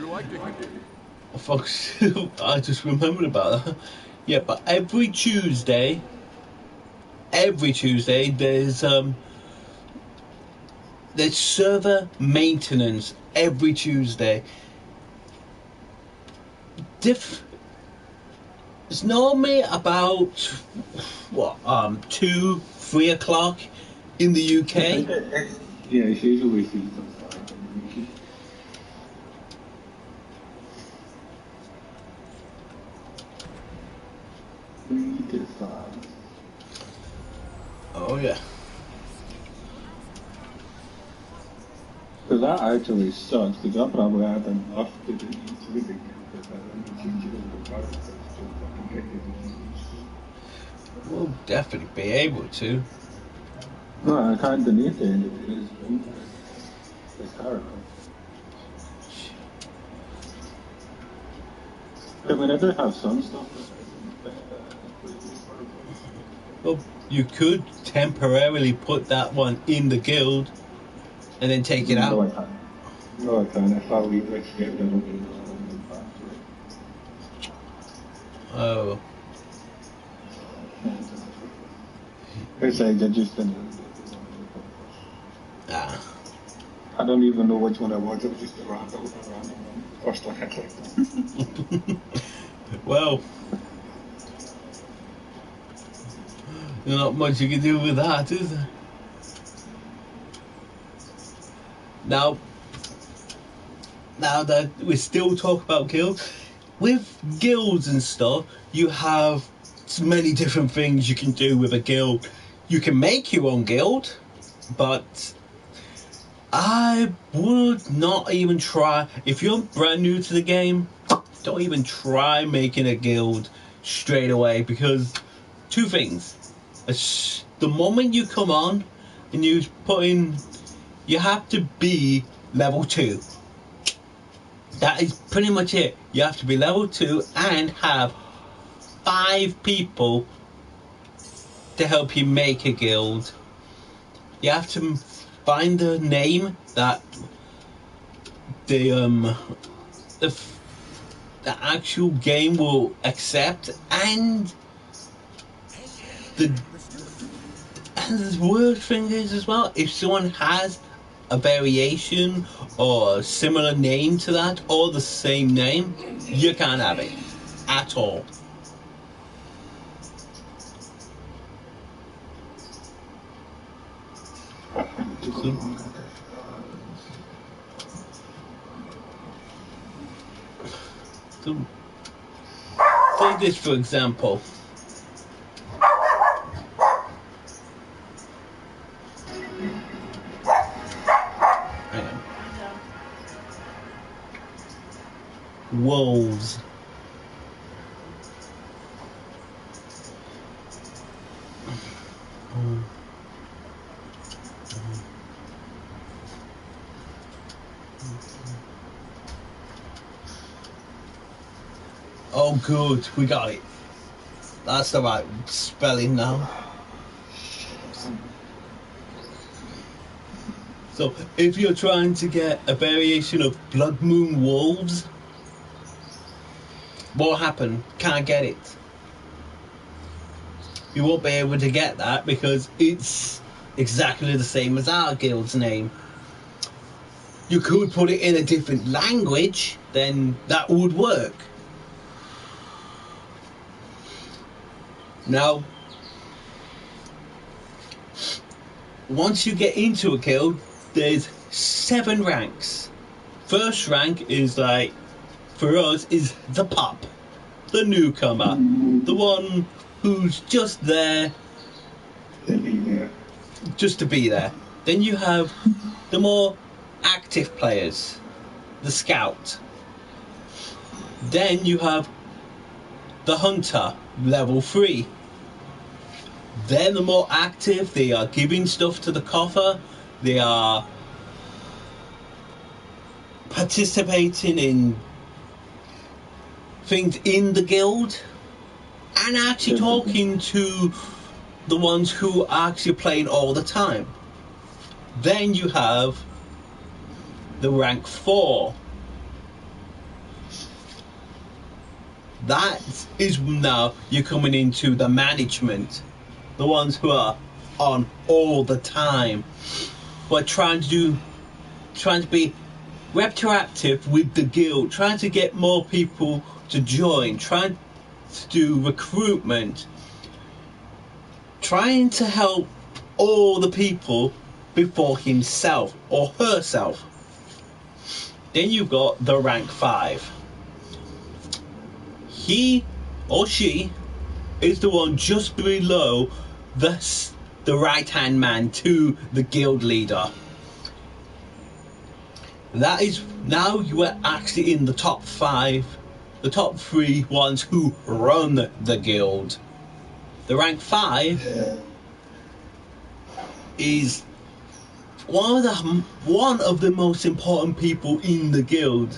Oh, folks, I just remembered about that. Yeah, but every Tuesday there's server maintenance every Tuesday. It's normally about 2-3 o'clock in the UK. Yeah, it's usually Oh yeah. Because that actually sucks, because I probably had enough to do easily because I didn't change it over the cards. We'll definitely be able to. No, I can't delete it. It's terrible. I mean, I do have some stuff. Well, you could temporarily put that one in the guild and then take it out. No, I can't. If I leave it, it'll be Oh. it's like I just didn't. Ah. I don't even know which one I was. It was just a random one. First one I clicked. Well, there's not much you can do with that, is there? Now that we still talk about guilds, with guilds and stuff, you have many different things you can do with a guild. You can make your own guild, but I would not even try. If you're brand new to the game, don't even try making a guild straight away, because two things. The moment you come on and you have to be level 2. That is pretty much it. You have to be level 2 and have 5 people to help you make a guild. You have to find the name that the actual game will accept, and the worst thing is as well, if someone has a variation or a similar name to that or the same name, you can't have it at all. So, take this for example. Wolves. Oh good, we got it. That's the right spelling now. So if you're trying to get a variation of Blood Moon Wolves, what happened? Can't get it. You won't be able to get that because it's exactly the same as our guild's name. You could put it in a different language, then that would work. Now, once you get into a guild, there's 7 ranks. First rank is like, for us, is the pup, the newcomer, the one who's just there, just to be there. Then you have the more active players, the scout. Then you have the hunter, level 3. They're the more active, they are giving stuff to the coffer, they are participating in things in the guild, and actually talking to the ones who are actually playing all the time. Then you have the rank 4. That is now you're coming into the management, the ones who are on all the time. We're trying to be retroactive with the guild, trying to get more people to join, trying to do recruitment, trying to help all the people before himself or herself. Then you've got the rank 5. He or she is the one just below the right hand man to the guild leader. That is, now you are actually in the top 5, the top 3 ones who run the guild. The rank 5 is one of the most important people in the guild.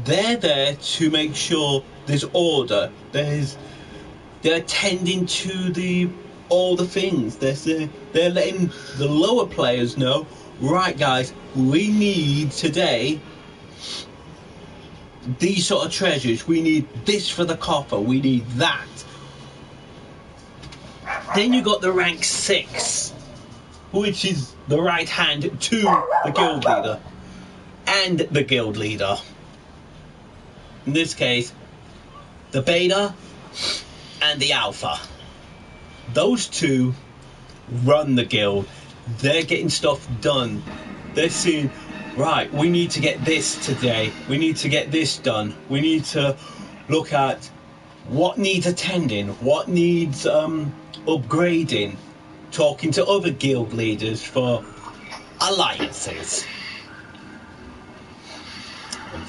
They're there to make sure there's order. They're tending to all the things. They're letting the lower players know, right guys, we need today these sort of treasures. We need this for the coffer. We need that. Then you got the rank 6, which is the right hand to the guild leader and the guild leader. In this case, the beta and the alpha. Those 2 run the guild. They're getting stuff done. They're saying, right, we need to get this today. We need to get this done. We need to look at what needs attending, what needs upgrading, talking to other guild leaders for alliances.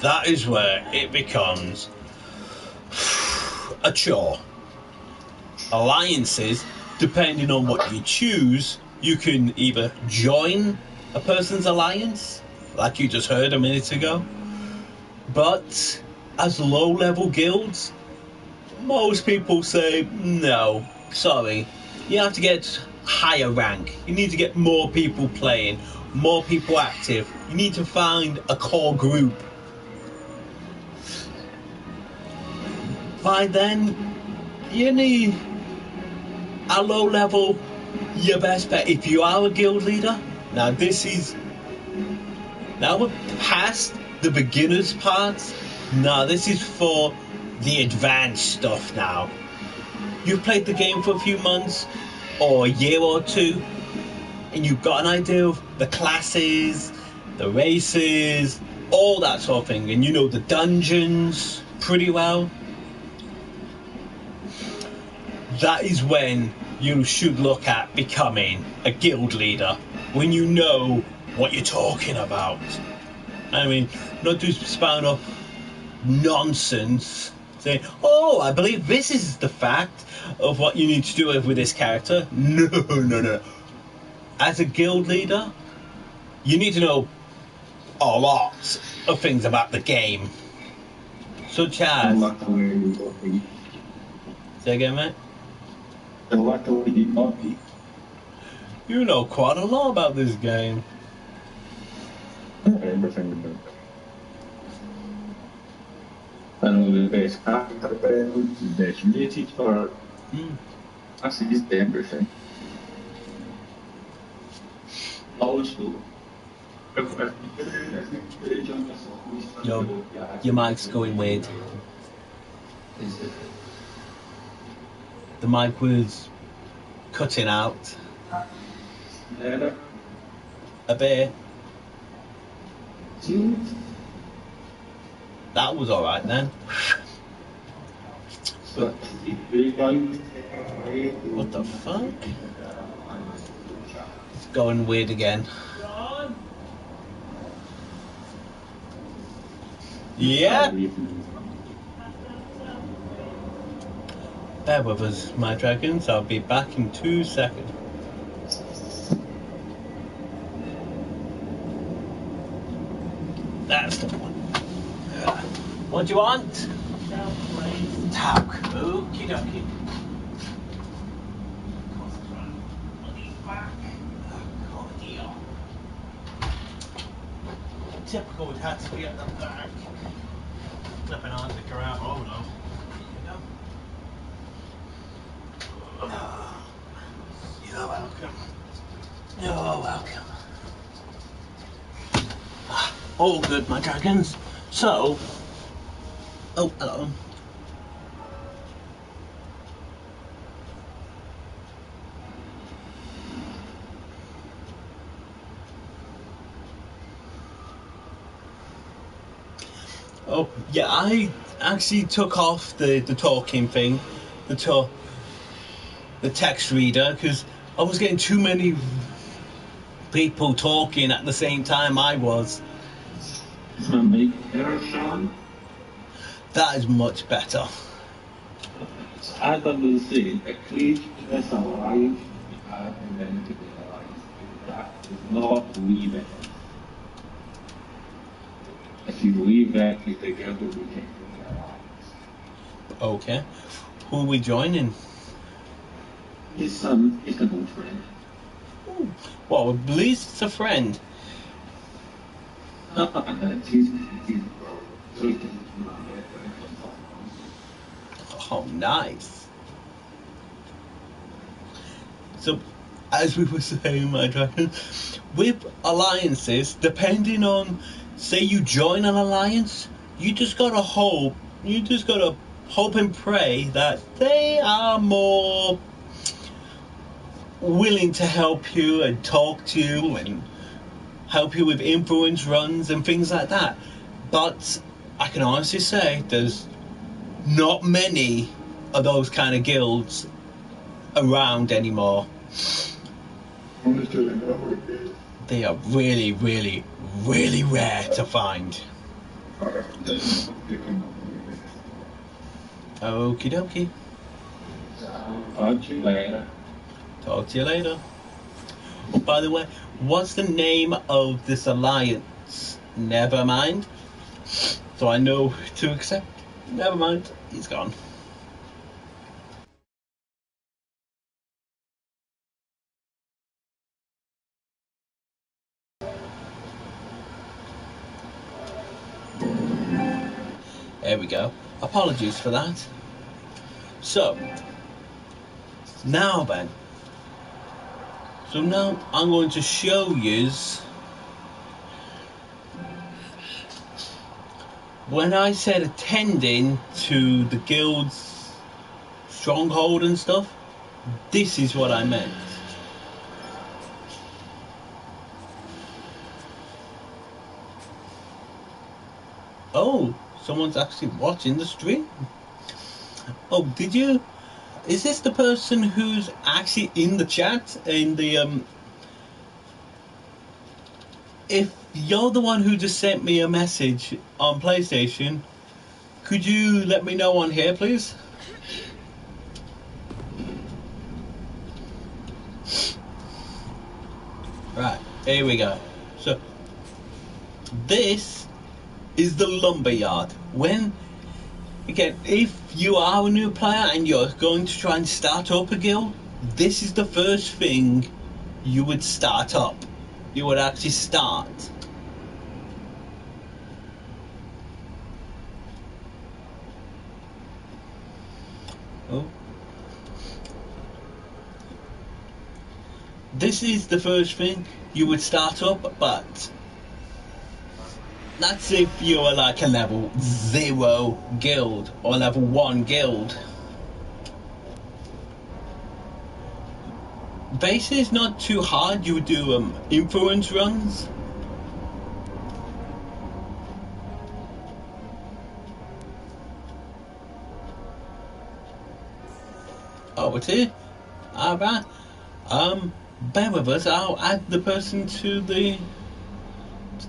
That is where it becomes a chore. Alliances, depending on what you choose, you can either join a person's alliance, like you just heard a minute ago. But as low-level guilds, most people say no. Sorry, you have to get higher rank. You need to get more people playing, more people active. You need to find a core group. By then, you need a low level, your best bet. If you are a guild leader, now we're past the beginners part. Now this is for the advanced stuff now. You've played the game for a few months or a year or two, and you've got an idea of the classes, the races, all that sort of thing, and you know the dungeons pretty well. That is when you should look at becoming a guild leader, when you know what you're talking about. I mean, not just spout off nonsense saying, oh, I believe this is the fact of what you need to do with this character. No. As a guild leader, you need to know a lot of things about the game. Such as... Say again, mate? You know quite a lot about this game. And the best character, the best rated for is everything. Also, Yo, your mic's going weird. The mic was cutting out a bit. That was alright then. What the fuck? It's going weird again. Yeah. Bear with us, my dragons. I'll be back in 2 seconds. That's the one. What do you want? Talc. Okie dokie. Typical would have to be at the back. Flipping on to grab. Oh no. You're welcome. You're welcome. All good, my dragons. So, oh, hello. Oh, yeah, I actually took off the talking thing, the text reader, because I was getting too many people talking at the same time I was. That is much better. I thought the same. Actually, as a life, and then to be alive. That is not leave it. If you leave that, you take out the weekend. Okay. Who are we joining? His son is an old friend. Ooh. Well, at least it's a friend. Oh, nice. So, as we were saying, my dragon, with alliances, depending on, say you join an alliance, you just gotta hope and pray that they are more willing to help you and talk to you and help you with influence runs and things like that. But I can honestly say there's not many of those kind of guilds around anymore. They are really, really, really rare to find. Okie dokie. Talk to you later. Talk to you later. Oh, by the way, what's the name of this alliance? Never mind. so I know to accept. Never mind, he's gone. There we go. Apologies for that. So, now then. So now I'm going to show yous when I said attending to the guild's stronghold and stuff, this is what I meant. Oh, someone's actually watching the stream. Oh, did you? Is this the person who's actually in the chat? In the if you're the one who just sent me a message on PlayStation, could you let me know on here, please? Right, here we go. So, this is the lumberyard. When, again, if you are a new player and you're going to try and start up a guild, this is the first thing you would start up. You would actually start. Oh. This is the first thing you would start up, but that's if you're like a level 0 guild or level 1 guild. Base is not too hard. You would do influence runs. Oh, it's here. Alright. Bear with us. I'll add the person to the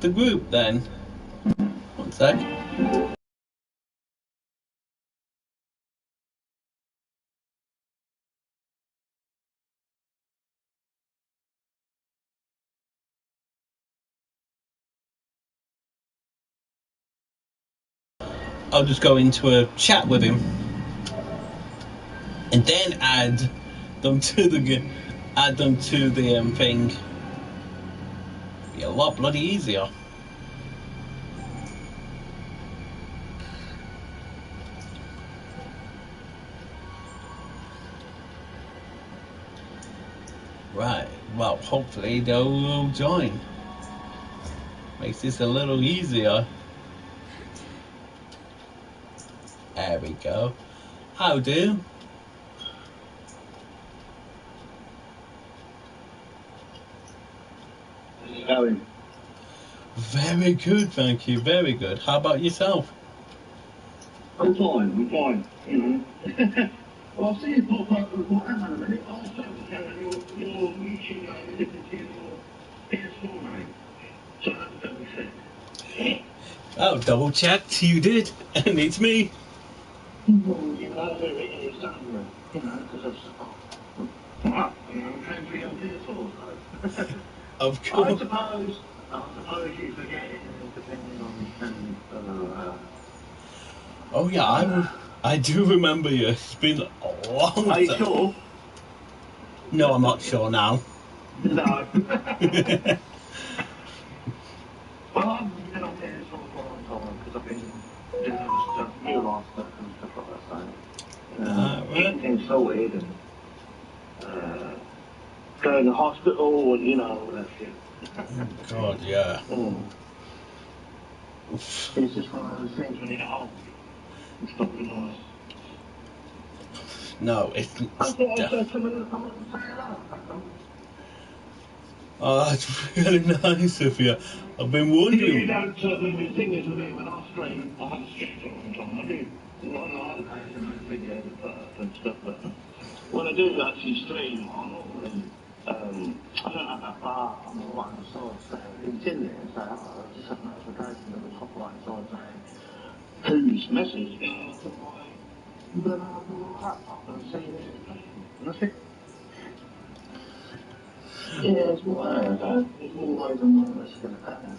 group then. One sec. I'll just go into a chat with him and then add them to the thing. Be a lot bloody easier. Right. Well, hopefully they'll join. Makes this a little easier. There we go. How do? How's it going? Very good, thank you. Very good. How about yourself? I'm fine. You know. Well, I've seen you pop up with what hang on a minute. I was trying to tell you're reaching different to your PS4 name. So that's what we said. Oh, double checked. You did, and it's me. Well, you know, it is somewhere. You know, because I'm trying to be on PS4. So. Of course. I suppose you forget it, depending on Oh yeah, I do remember you. It's been a long time. Are you sure? No, I'm not sure now. No. Well, I've been on there for a long time because I've been doing stuff, new life stuff and stuff like that. So, getting things sorted and going to hospital and all that shit. Oh God, yeah. It's just one of those things when you get old. It's not really nice. No, it's. I thought I said something to come up and say hello. Oh, that's really nice of you. I've been wondering. You don't the thing is with me when I stream, I have to stream for a long time. I do a lot of videos and stuff, but when I do actually stream, I'm not really, I don't have that bar on the right hand side saying it's in there and say, oh, I just have a notification on the top right hand side saying whose message goes to my, then I'll do all that up and see it. And that's it. Yeah, it's more ways than one that's going to happen.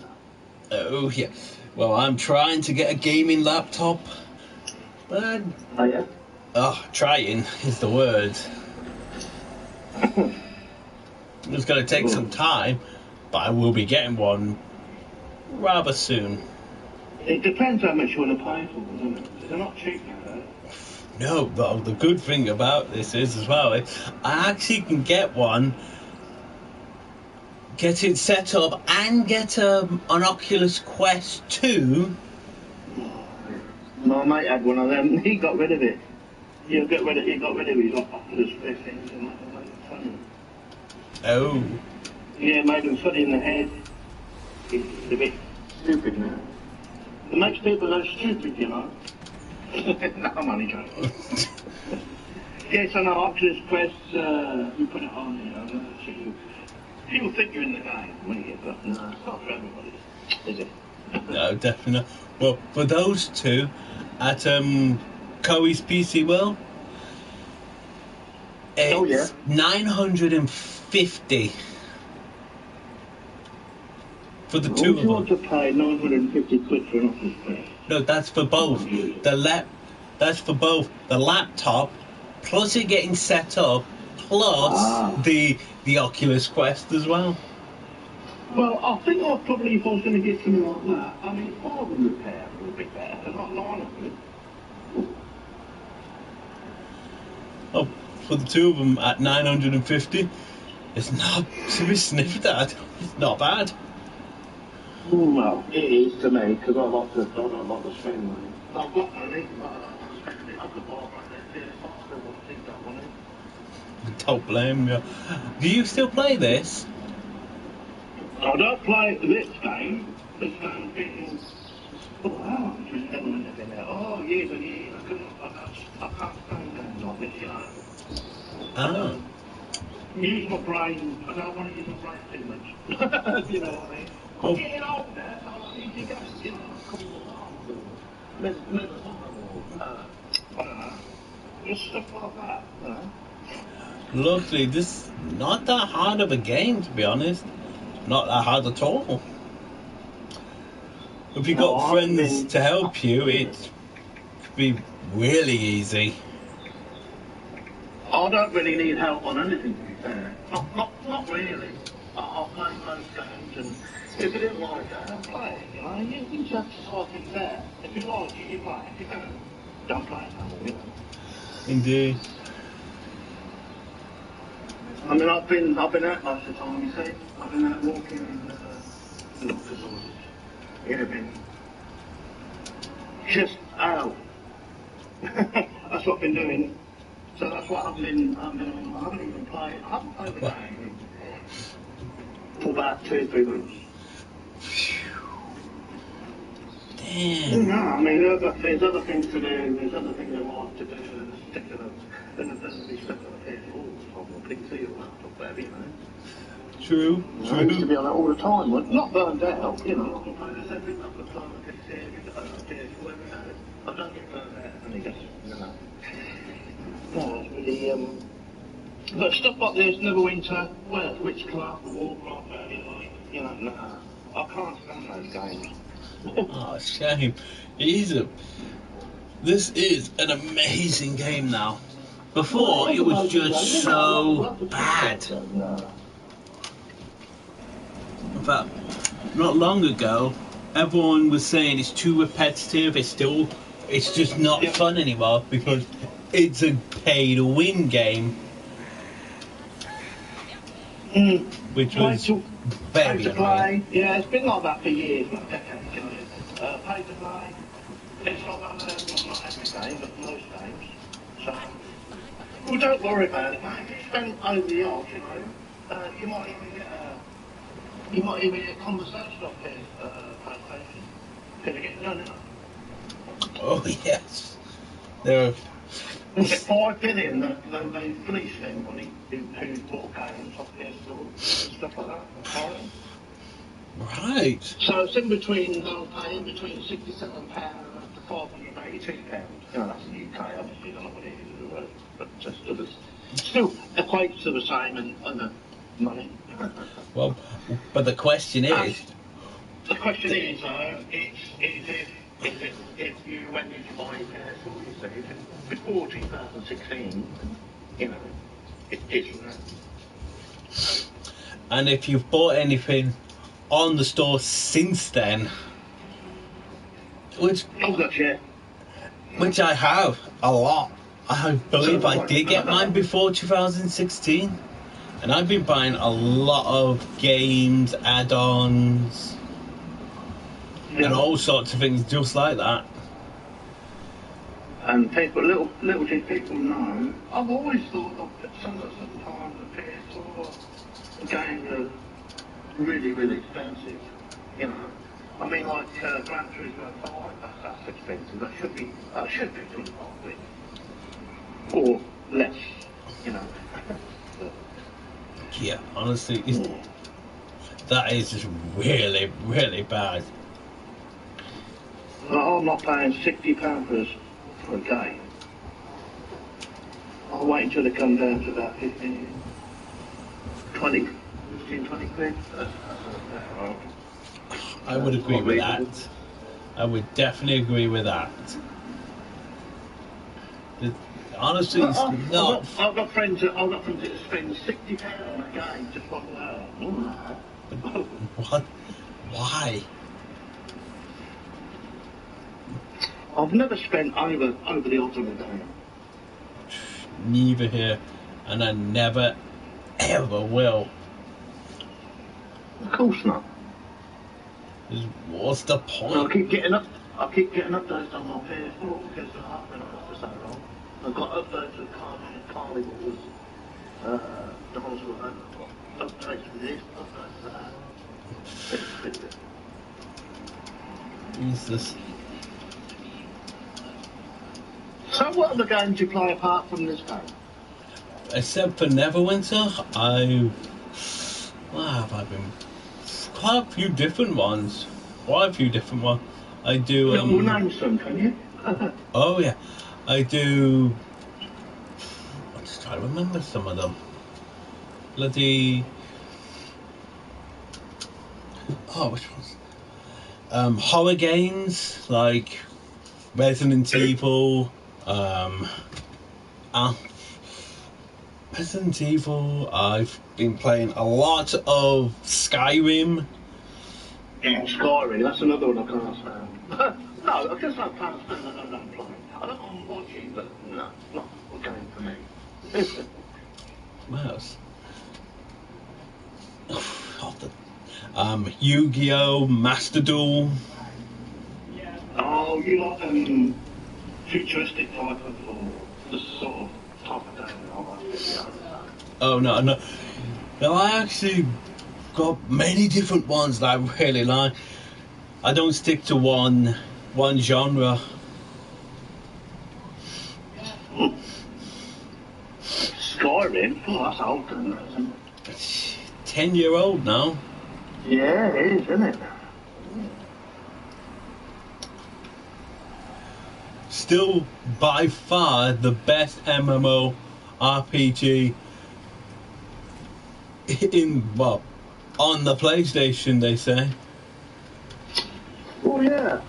Oh yeah. Well, I'm trying to get a gaming laptop, but Oh yeah. trying is the word. It's going to take some time, but I will be getting one rather soon. It depends how much you want to pay for them, doesn't it? They're not cheap now. No, though, the good thing about this is as well, I actually can get one, get it set up, and get an Oculus Quest 2. My mate had one of them. He got rid of it. He got rid of his Oculus Quest things and that made it funny. Oh. Yeah, made him funny in the head. It's a bit stupid now. It makes people go stupid, you know. No, I'm only joking. Yes, I know, Oculus Quest, you put it on, you know, people think you're in the game, when you get, but no, it's not for everybody, is it? No, definitely not. Well, for those two, at Coe's PC World, it's 950 for the two of them. You want to pay 950 quid for an Oculus Quest? No, that's for both. That's for both the laptop, plus it getting set up, plus the Oculus Quest as well. Well, I think I'd probably, if I was going to get something like that, I mean, 500 pounds would be better, not 900. Oh, for the two of them at 950, it's not to be sniffed at. It's not bad. Well, it is to me, because I like to spend money. I've got money, but I spend it. I could buy one there, I still want to think that money. Don't blame you. Do you still play this? I don't play this game. This game is... Oh, wow, it's just Neverwinter been there. Oh, years and years. I can't stand games like this, you know. Use my brain. I don't want to use my brain too much. You know what I mean? I'm getting older, so I need to go, you know, I don't know. Just stuff like that, you know. Luckily, this is not that hard of a game, to be honest. Not that hard at all. If you got friends to help you, it could be really easy. I don't really need help on anything, to be fair. Not really. I'll play most games, and if you didn't like it, don't play it, you know. You just have to sort things out. If you like it, you play it. If you don't play it no more, you know. Indeed. I mean, I've been out most of the time, you see. I've been out walking and looked for sources. It have been just out. That's what I've been doing. So that's what I've been doing. I haven't even played. I haven't played the game for about 2 or 3 weeks. Damn. No, I mean, there's other things to do. There's other things I want to do. Than be stuck on a PS4 or a PC or laptop, whatever, you know. True. I used to be on it all the time. Well, not burned out, you know. I can play this every couple of times on PC, every PS4, every day. I don't get burned out, and it just, you know. No, it's really, but stuff like this, Neverwinter, Witchcraft, Warcraft, you know, no. I can't stand those games. Oh, shame. This is an amazing game now. Before, it was just so bad. In fact, not long ago, everyone was saying it's too repetitive, it's just not fun anymore because it's a pay-to-win game. Which was very annoying. Yeah, it's been like that for years, not decades. Pay to play. It's like that, not every game, but most games. So, well, don't worry about it, mate. If you spend over the odds, you know, you might even get conversation off here, PlayStation. Can you get done it? Oh yes, there are. Was it 5 billion that they fleeced everybody who bought games off PS4 stuff like that? Apparently. Right. So it's in between, they'll pay in between £67 to £582. You know, that's the UK, obviously, I don't know what it is, but still equates to the same and the money. Well, but the question is, The question is, if you went into buying PS4, you say, if it, before 2016, you know, it's And if you've bought anything on the store since then, which I have a lot. I believe I did get mine before 2016, and I've been buying a lot of games, add-ons, and all sorts of things just like that. And people, little did people know, I've always thought that sometimes the PS4 games are really, really expensive. You know, I mean, like Gran Turismo 5, that's expensive. That should be pretty quid. Or less, you know. Yeah, honestly, that is just really, really bad. Well, I'm not paying £60 for a game. I'll wait until they come down to about 15, 20 quid. I would agree with that. I would definitely agree with that. Honestly, it's not. I've got friends that spend £60 on a game just like that. What? Why? I've never spent over the odds on a game. Neither here, and I never, ever will. Of course not. What's the point? I keep getting updates on my PS4 because I've been on it for so long. I've got updates with Carnival's, the hospital, updates with this, updates with that. What's this? So what other games do you play apart from this game? Except for Neverwinter, what have I been? Quite a few different ones. I do. We'll name some, can you? Oh yeah, I do. I'm just trying to remember some of them. Bloody. Oh, which ones? Horror games like Resident Evil. Resident Evil. I've been playing a lot of Skyrim. Yeah, Skyrim, that's another one I can't stand. No, I guess I can't stand that I don't play. I don't mind watching, but no, not a game for me. What else? Yu-Gi-Oh! Master Duel. Oh, you like futuristic type of, or the sort of type of game that I like. Oh no. No, I actually got many different ones that I really like. I don't stick to one genre. Skyrim? Oh, that's old, isn't it? 10-year-old now. Yeah, it is, isn't it? Still by far the best MMO RPG on the PlayStation, they say. Oh yeah.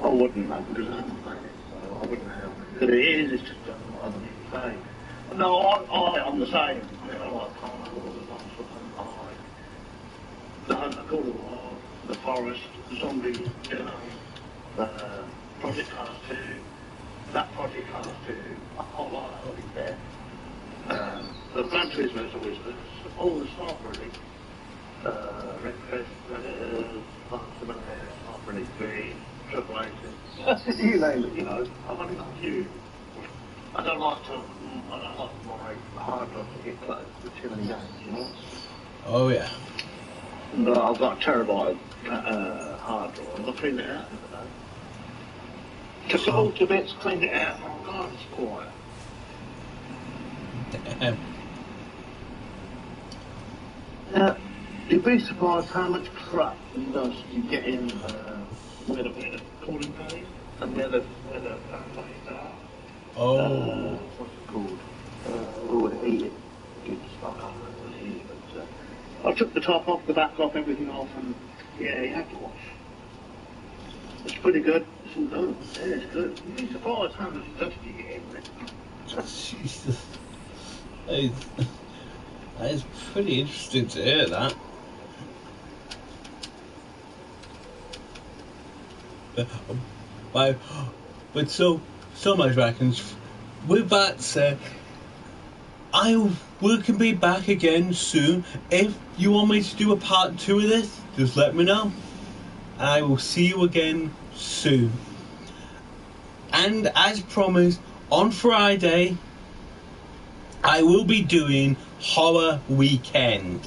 I wouldn't know because I haven't played it, so I wouldn't know. But it is, it's just I don't need to say. No, I'm the same. I like Carnival, the Hunt, the Call of War, the Forest, the Zombies, you know, Project Cars 2, that Project Cars 2, I quite like that, to be fair. The Gran Turismo is always all the stuff really. Red Fest, Half Release 3, Triple H, you name it, you know, I've only got a few. I don't like my hard drive to get close to too many games, you know? Oh yeah. But I've got a terabyte hard drive, I'll clean it out the other day. Took it all to bits, cleaned it out, oh god, it's quiet. Damn. You'd be surprised how much crap and dust you get in where the calling pays and where the plays are. Oh. What's it called? The heated. Good stuff. I took the top off, the back off, everything off, and yeah, you have to watch. It's pretty good. It's good. You'd be surprised how much stuff you get in it. Jesus. That is pretty interesting to hear that. But so much reckons. With that said, we can be back again soon. If you want me to do a part 2 of this, just let me know. And I will see you again soon. And as promised, on Friday, I will be doing Horror Weekend.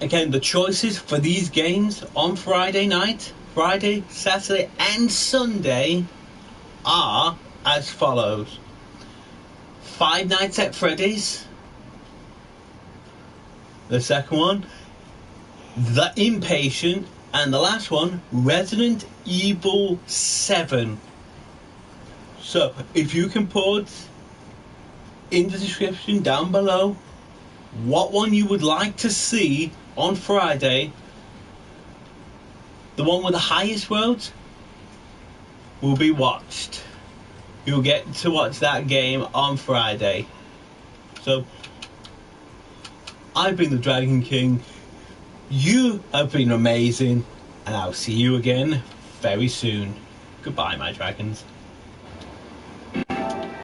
Again, the choices for these games on Friday night, Friday, Saturday and Sunday are as follows. Five Nights at Freddy's. The second one, The Impatient. And the last one, Resident Evil 7. So, if you can put in the description down below what one you would like to see on Friday, the one with the highest votes will be watched. You'll get to watch that game on Friday. So, I've been the Dragon King. You have been amazing, and I'll see you again very soon. Goodbye, my dragons.